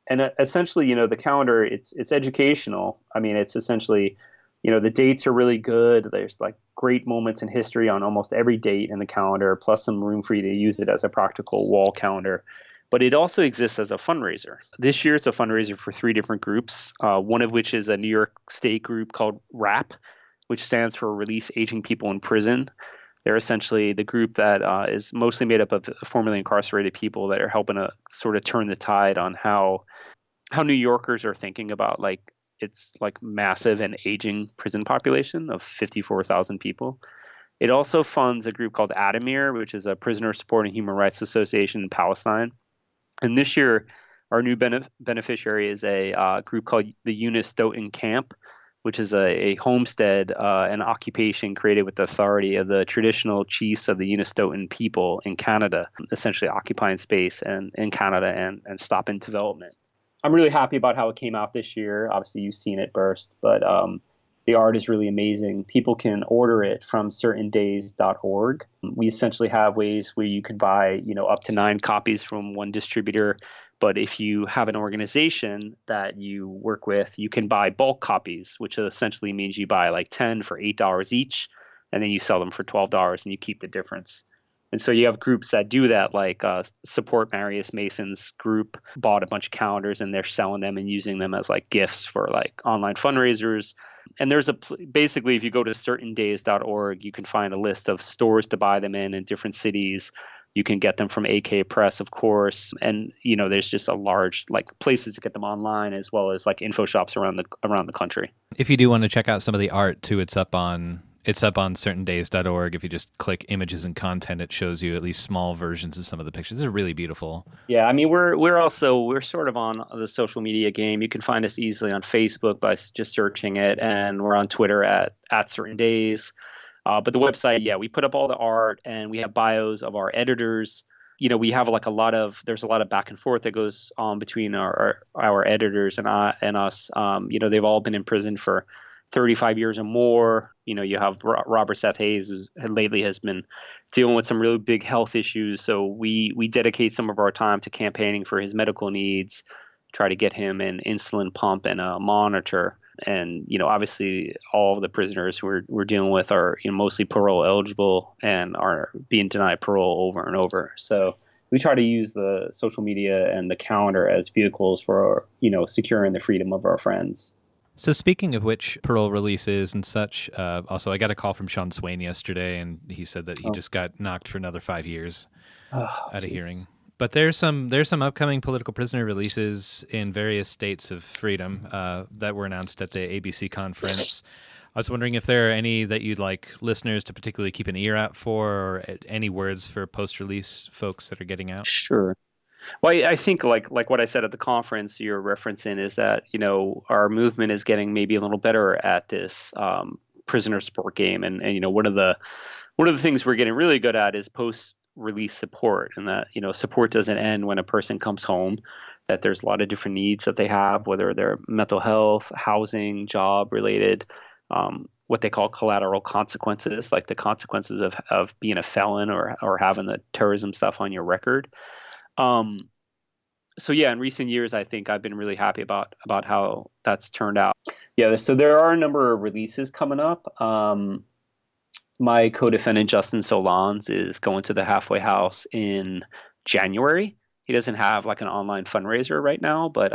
And essentially, the calendar, it's educational. I mean, it's essentially, the dates are really good. There's like great moments in history on almost every date in the calendar, plus some room for you to use it as a practical wall calendar. But it also exists as a fundraiser. This year, it's a fundraiser for 3 different groups, one of which is a New York State group called RAP, which stands for Release Aging People in Prison. They're essentially the group that is mostly made up of formerly incarcerated people that are helping to sort of turn the tide on how New Yorkers are thinking about its massive and aging prison population of 54,000 people. It also funds a group called Adamir, which is a prisoner supporting human rights association in Palestine. And this year, our new beneficiary is a group called the Eunice Stoughton Camp, which is a homestead, an occupation created with the authority of the traditional chiefs of the Eunice Stoughton people in Canada, essentially occupying space in Canada and stopping development. I'm really happy about how it came out this year. Obviously, you've seen it burst, but the art is really amazing. People can order it from certaindays.org. We essentially have ways where you could buy, up to 9 copies from one distributor. But if you have an organization that you work with, you can buy bulk copies, which essentially means you buy like 10 for $8 each, and then you sell them for $12 and you keep the difference. And so you have groups that do that, like Support Marius Mason's group bought a bunch of calendars and they're selling them and using them as like gifts for like online fundraisers. And there's basically, if you go to certaindays.org, you can find a list of stores to buy them in different cities. You can get them from AK Press, of course. And, there's just a large places to get them online, as well as like info shops around the country. If you do want to check out some of the art too, it's up on certaindays.org. If you just click images and content, it shows you at least small versions of some of the pictures. They're really beautiful. Yeah, I mean, we're sort of on the social media game. You can find us easily on Facebook by just searching it, and we're on Twitter at Certain Days. But the website, yeah, we put up all the art and we have bios of our editors. We have like there's a lot of back and forth that goes on between our editors and us. They've all been in prison for 35 years or more. You have Robert Seth Hayes, who lately has been dealing with some really big health issues. So we dedicate some of our time to campaigning for his medical needs, try to get him an insulin pump and a monitor. And obviously, all of the prisoners we're dealing with are mostly parole eligible and are being denied parole over and over. So we try to use the social media and the calendar as vehicles for securing the freedom of our friends. So speaking of which, parole releases and such, also I got a call from Sean Swain yesterday, and he said that he just got knocked for another 5 years at a hearing. But there's some upcoming political prisoner releases in various states of freedom that were announced at the ABC conference. I was wondering if there are any that you'd like listeners to particularly keep an ear out for, or any words for post-release folks that are getting out. Sure. Well, I think like what I said at the conference you're referencing is that our movement is getting maybe a little better at this prisoner support game, and one of the things we're getting really good at is post-release support, and that support doesn't end when a person comes home. That there's a lot of different needs that they have, whether they're mental health, housing, job related, what they call collateral consequences, like the consequences of being a felon or having the terrorism stuff on your record. So yeah, in recent years, I think I've been really happy about how that's turned out. Yeah, so there are a number of releases coming up. My co-defendant, Justin Solans, is going to the halfway house in January. He doesn't have like an online fundraiser right now, but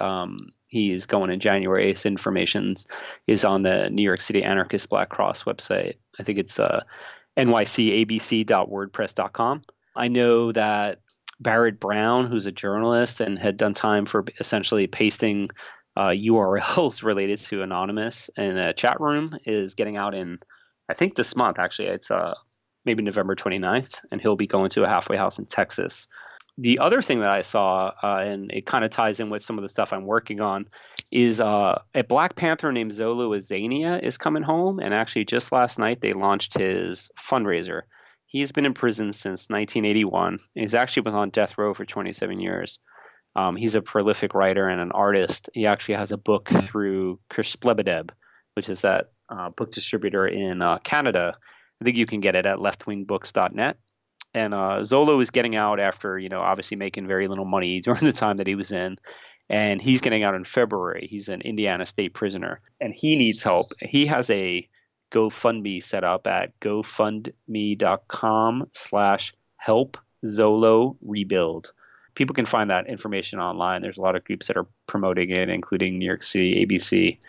he's going in January. His information is on the New York City Anarchist Black Cross website. I think it's nycabc.wordpress.com. I know that Barrett Brown, who's a journalist and had done time for essentially pasting URLs related to Anonymous in a chat room, is getting out in, I think this month, actually. It's maybe November 29th, and he'll be going to a halfway house in Texas. The other thing that I saw, and it kind of ties in with some of the stuff I'm working on, is a Black Panther named Zolo Azania is coming home, and actually just last night they launched his fundraiser. He's been in prison since 1981. He's actually was on death row for 27 years. He's a prolific writer and an artist. He actually has a book through Kershplebedeb, which is that book distributor in Canada. I think you can get it at leftwingbooks.net. And Zolo is getting out after, obviously making very little money during the time that he was in. And he's getting out in February. He's an Indiana state prisoner, and he needs help. He has a GoFundMe set up at gofundme.com/helpZoloRebuild. People can find that information online. There's a lot of groups that are promoting it, including New York City ABC.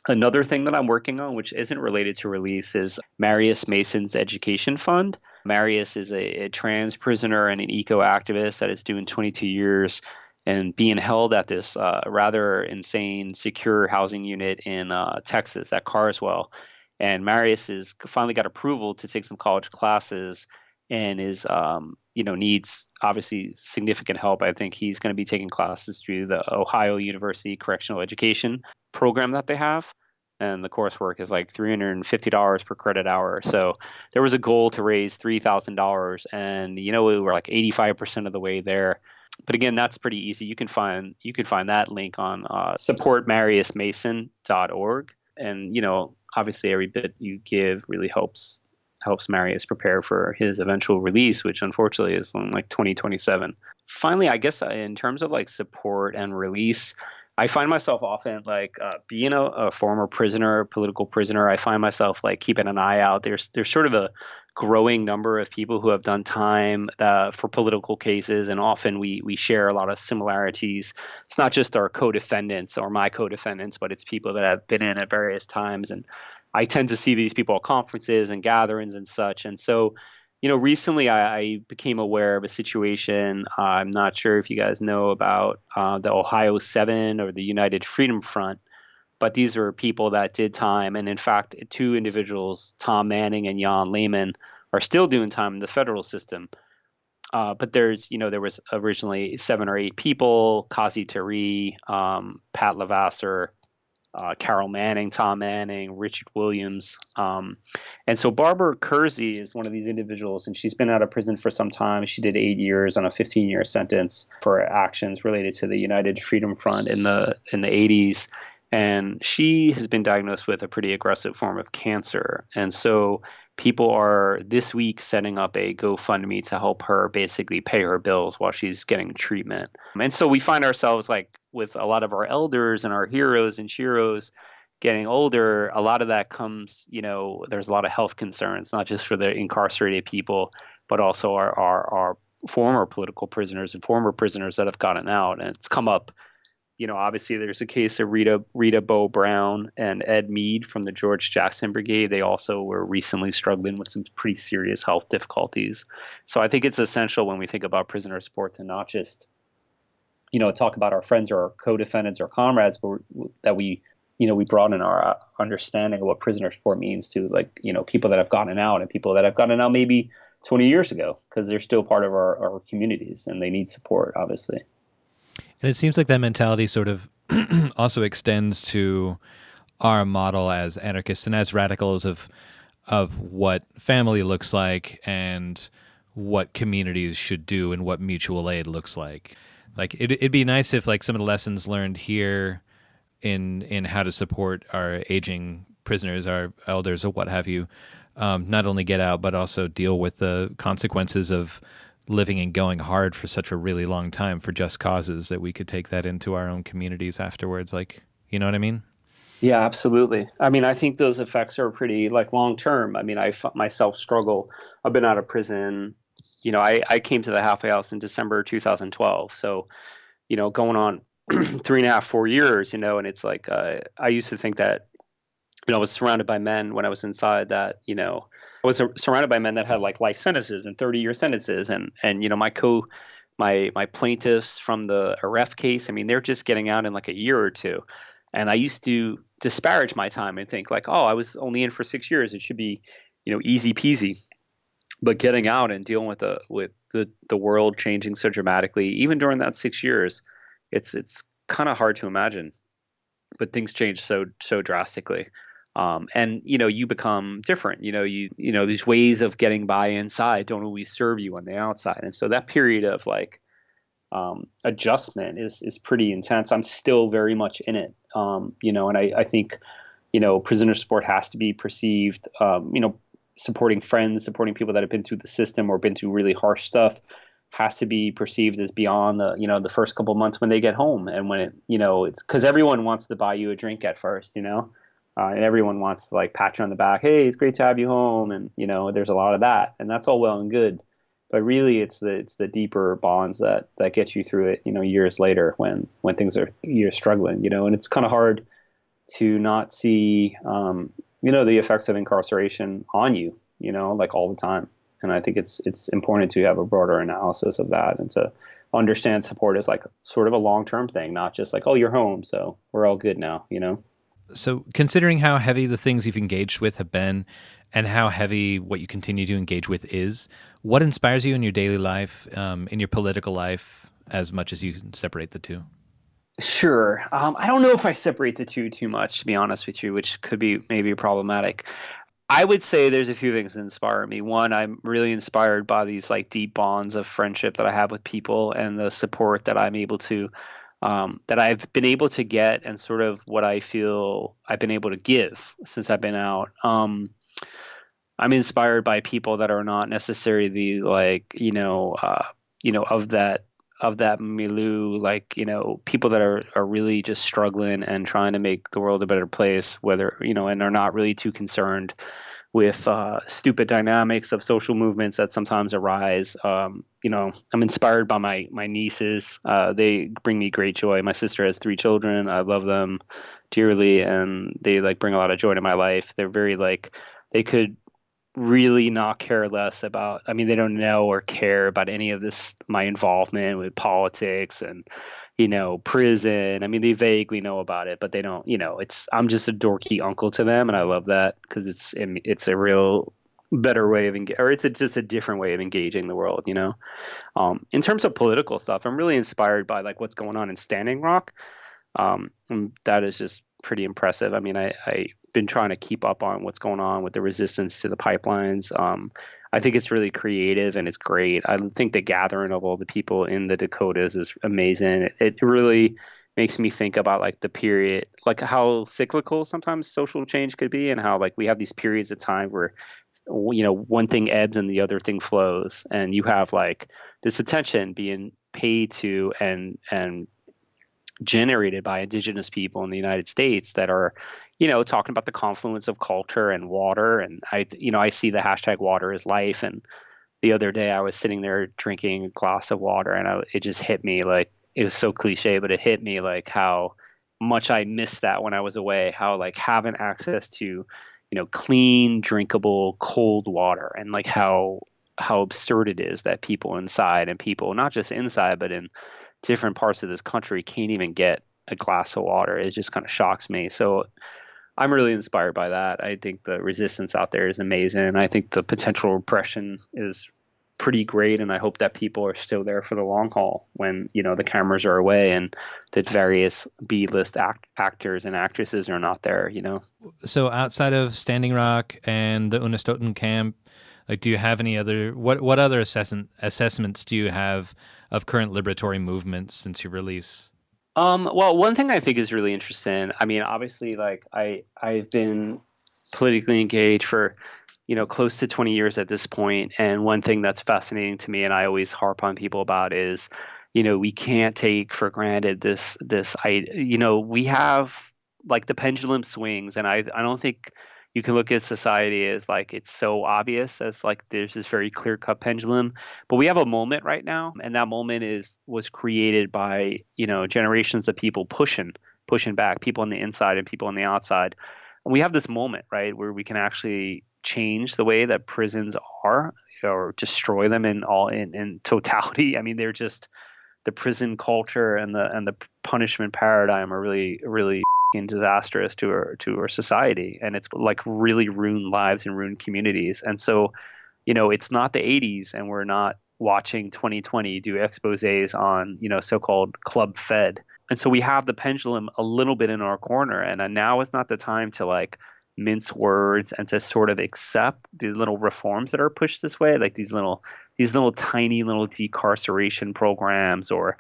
Another thing that I'm working on, which isn't related to release, is Marius Mason's Education Fund. Marius is a trans prisoner and an eco-activist that is doing 22 years and being held at this rather insane secure housing unit in Texas at Carswell. And Marius has finally got approval to take some college classes and is, needs obviously significant help. I think he's going to be taking classes through the Ohio University Correctional Education program that they have. And the coursework is like $350 per credit hour. So there was a goal to raise $3,000, and we were like 85% of the way there. But again, that's pretty easy. You can find that link on supportmariusmason.org. And obviously every bit you give really helps Marius prepare for his eventual release, which unfortunately is in like 2027. Finally, I guess in terms of like support and release, I find myself often like being a former prisoner, political prisoner. I find myself like keeping an eye out. There's sort of a growing number of people who have done time for political cases, and often we share a lot of similarities. It's not just our co-defendants or my co-defendants, but it's people that have been in at various times. And I tend to see these people at conferences and gatherings and such. And so, recently I became aware of a situation. I'm not sure if you guys know about the Ohio 7 or the United Freedom Front, but these are people that did time. And in fact, two individuals, Tom Manning and Jan Lehman, are still doing time in the federal system. But there was originally 7 or 8 people: Kazi Tari, Pat Lavasser, Carol Manning, Tom Manning, Richard Williams. And so Barbara Kersey is one of these individuals, and she's been out of prison for some time. She did 8 years on a 15-year sentence for actions related to the United Freedom Front in the 80s. And she has been diagnosed with a pretty aggressive form of cancer. And so people are this week setting up a GoFundMe to help her basically pay her bills while she's getting treatment. And so we find ourselves like with a lot of our elders and our heroes and sheroes getting older, a lot of that comes, there's a lot of health concerns, not just for the incarcerated people, but also our former political prisoners and former prisoners that have gotten out. And it's come up, obviously there's a case of Rita Bowe Brown and Ed Mead from the George Jackson Brigade. They also were recently struggling with some pretty serious health difficulties. So I think it's essential when we think about prisoner support to not just, talk about our friends or our co-defendants or comrades, but that we broaden our understanding of what prisoner support means to people that have gotten out and people that have gotten out maybe 20 years ago, because they're still part of our communities and they need support, obviously. And it seems like that mentality sort of also extends to our model as anarchists and as radicals of what family looks like and what communities should do and what mutual aid looks like. Like it'd be nice if like some of the lessons learned here in how to support our aging prisoners, our elders, or what have you, not only get out but also deal with the consequences of living and going hard for such a really long time for just causes, that we could take that into our own communities afterwards. Like, you know what I mean? Yeah, absolutely. I mean, I think those effects are pretty long term. I mean, I myself struggle. I've been out of prison. I came to the halfway house in December 2012. So, going on 3.5, 4 years, and it's like, I used to think that, I was surrounded by men when I was inside that, I was surrounded by men that had like life sentences and 30-year sentences. And my plaintiffs from the arrest case, I mean, they're just getting out in like a year or two. And I used to disparage my time and think like, oh, I was only in for 6 years. It should be, easy peasy. But getting out and dealing with the world changing so dramatically, even during that 6 years, it's kind of hard to imagine. But things change so drastically. And you become different. These ways of getting by inside don't always serve you on the outside. And so that period of like adjustment is pretty intense. I'm still very much in it. And I think, prisoner support has to be perceived, supporting friends, supporting people that have been through the system or been through really harsh stuff has to be perceived as beyond the first couple of months when they get home. And when it's because everyone wants to buy you a drink at first, and everyone wants to like pat you on the back. Hey, it's great to have you home. And, there's a lot of that, and that's all well and good. But really it's the deeper bonds that get you through it, years later when things you're struggling, and it's kind of hard to not see, the effects of incarceration on you, like all the time. And I think it's important to have a broader analysis of that and to understand support as like sort of a long-term thing, not just like, oh, you're home, so we're all good now, So considering how heavy the things you've engaged with have been and how heavy what you continue to engage with is, what inspires you in your daily life, in your political life, as much as you separate the two? Sure. I don't know if I separate the two too much, to be honest with you, which could be maybe problematic. I would say there's a few things that inspire me. One, I'm really inspired by these like deep bonds of friendship that I have with people and the support that I'm able to that I've been able to get and sort of what I feel I've been able to give since I've been out. I'm inspired by people that are not necessarily like, of that milieu, like, people that are really just struggling and trying to make the world a better place, whether, and are not really too concerned with stupid dynamics of social movements that sometimes arise. I'm inspired by my nieces. They bring me great joy. My sister has 3 children. I love them dearly, and they like bring a lot of joy to my life. They're very like, they could really not care less about, they don't know or care about any of this, my involvement with politics and, prison. They vaguely know about it, but they don't, I'm just a dorky uncle to them. And I love that because it's a real better way of just a different way of engaging the world, in terms of political stuff. I'm really inspired by like what's going on in Standing Rock. And that is just pretty impressive. I mean, I've been trying to keep up on what's going on with the resistance to the pipelines. I think it's really creative and it's great. I think the gathering of all the people in the Dakotas is amazing. It really makes me think about like the period, like how cyclical sometimes social change could be, and how like we have these periods of time where one thing ebbs and the other thing flows, and you have like this attention being paid to and generated by indigenous people in the United States that are, talking about the confluence of culture and water. And I see the hashtag water is life. And the other day I was sitting there drinking a glass of water, and it just hit me, like, it was so cliche, but it hit me like how much I missed that when I was away, how like having access to, clean, drinkable, cold water, and like how absurd it is that people inside, and people not just inside, but in different parts of this country can't even get a glass of water. It just kind of shocks me. So I'm really inspired by that. I think the resistance out there is amazing. I think the potential repression is pretty great, and I hope that people are still there for the long haul when the cameras are away and that various B-list actors and actresses are not there. So outside of Standing Rock and the Unistoten camp, like, do you have any other what other assessments do you have of current liberatory movements since your release? Well, one thing I think is really interesting. I mean, obviously, like I've been politically engaged for close to 20 years at this point, and one thing that's fascinating to me, and I always harp on people about, is we can't take for granted this we have like the pendulum swings, and I don't think you can look at society as like it's so obvious as like there's this very clear-cut pendulum, but we have a moment right now, and that moment was created by generations of people pushing back, people on the inside and people on the outside. And we have this moment, right, where we can actually change the way that prisons are, or destroy them in totality. I mean, they're just, the prison culture and the punishment paradigm are really really disastrous to our society, and it's like really ruined lives and ruined communities. And so it's not the 80s, and we're not watching 2020 do exposés on so-called club fed. And so we have the pendulum a little bit in our corner, and now is not the time to like mince words and to sort of accept these little reforms that are pushed this way, like these little tiny little decarceration programs, or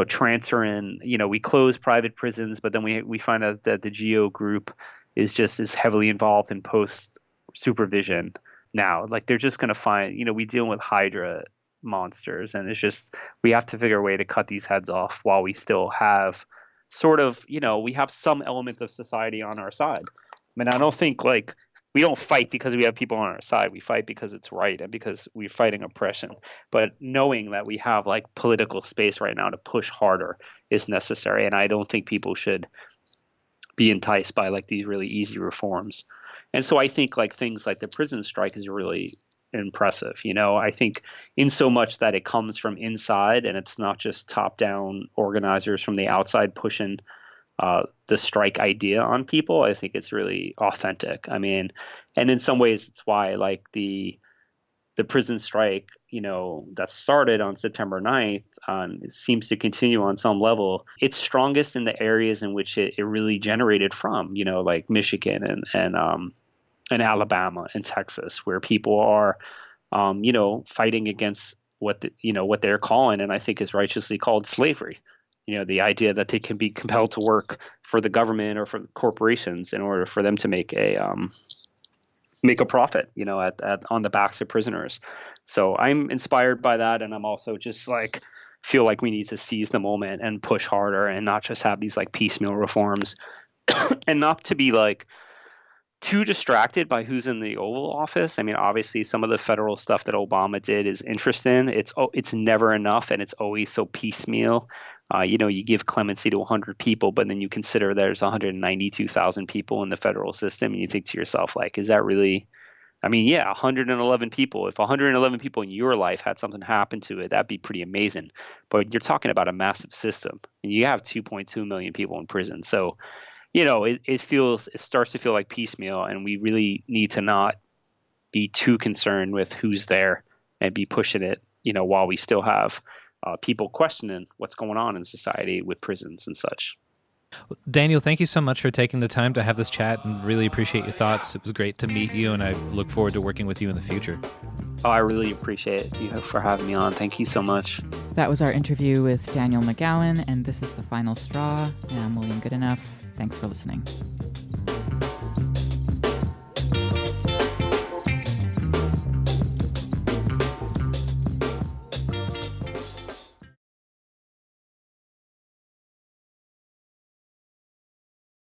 transferring, we close private prisons, but then we find out that the GEO group is just as heavily involved in post supervision now. Like they're just going to find, we deal with Hydra monsters, and it's just, we have to figure a way to cut these heads off while we still have sort of, we have some element of society on our side. I mean, I don't think like we don't fight because we have people on our side. We fight because it's right and because we're fighting oppression. But knowing that we have like political space right now to push harder is necessary. And I don't think people should be enticed by like these really easy reforms. And so I think like things like the prison strike is really impressive. I think in so much that it comes from inside, and it's not just top-down organizers from the outside pushing the strike idea on people. I think it's really authentic. I mean, and in some ways, it's why like the prison strike, that started on September 9th, it seems to continue on some level. It's strongest in the areas in which it really generated from, like Michigan and Alabama and Texas, where people are, fighting against what they're calling, and I think is righteously called, slavery. The idea that they can be compelled to work for the government or for corporations in order for them to make a profit, on the backs of prisoners. So I'm inspired by that, and I'm also just like feel like we need to seize the moment and push harder, and not just have these like piecemeal reforms, and not to be like too distracted by who's in the Oval Office. I mean, obviously, some of the federal stuff that Obama did is interesting. It's never enough, and it's always so piecemeal. You give clemency to 100 people, but then you consider there's 192,000 people in the federal system, and you think to yourself, like, is that really? I mean, yeah, 111 people. If 111 people in your life had something happen to it, that'd be pretty amazing. But you're talking about a massive system, and you have 2.2 million people in prison. So it starts to feel like piecemeal, and we really need to not be too concerned with who's there and be pushing it, while we still have people questioning what's going on in society with prisons and such. Daniel, thank you so much for taking the time to have this chat and really appreciate your thoughts. It was great to meet you, and I look forward to working with you in the future. Oh, I really appreciate you for having me on. Thank you so much. That was our interview with Daniel McGowan, and this is The Final Straw. I'm William Goodenough. Thanks for listening.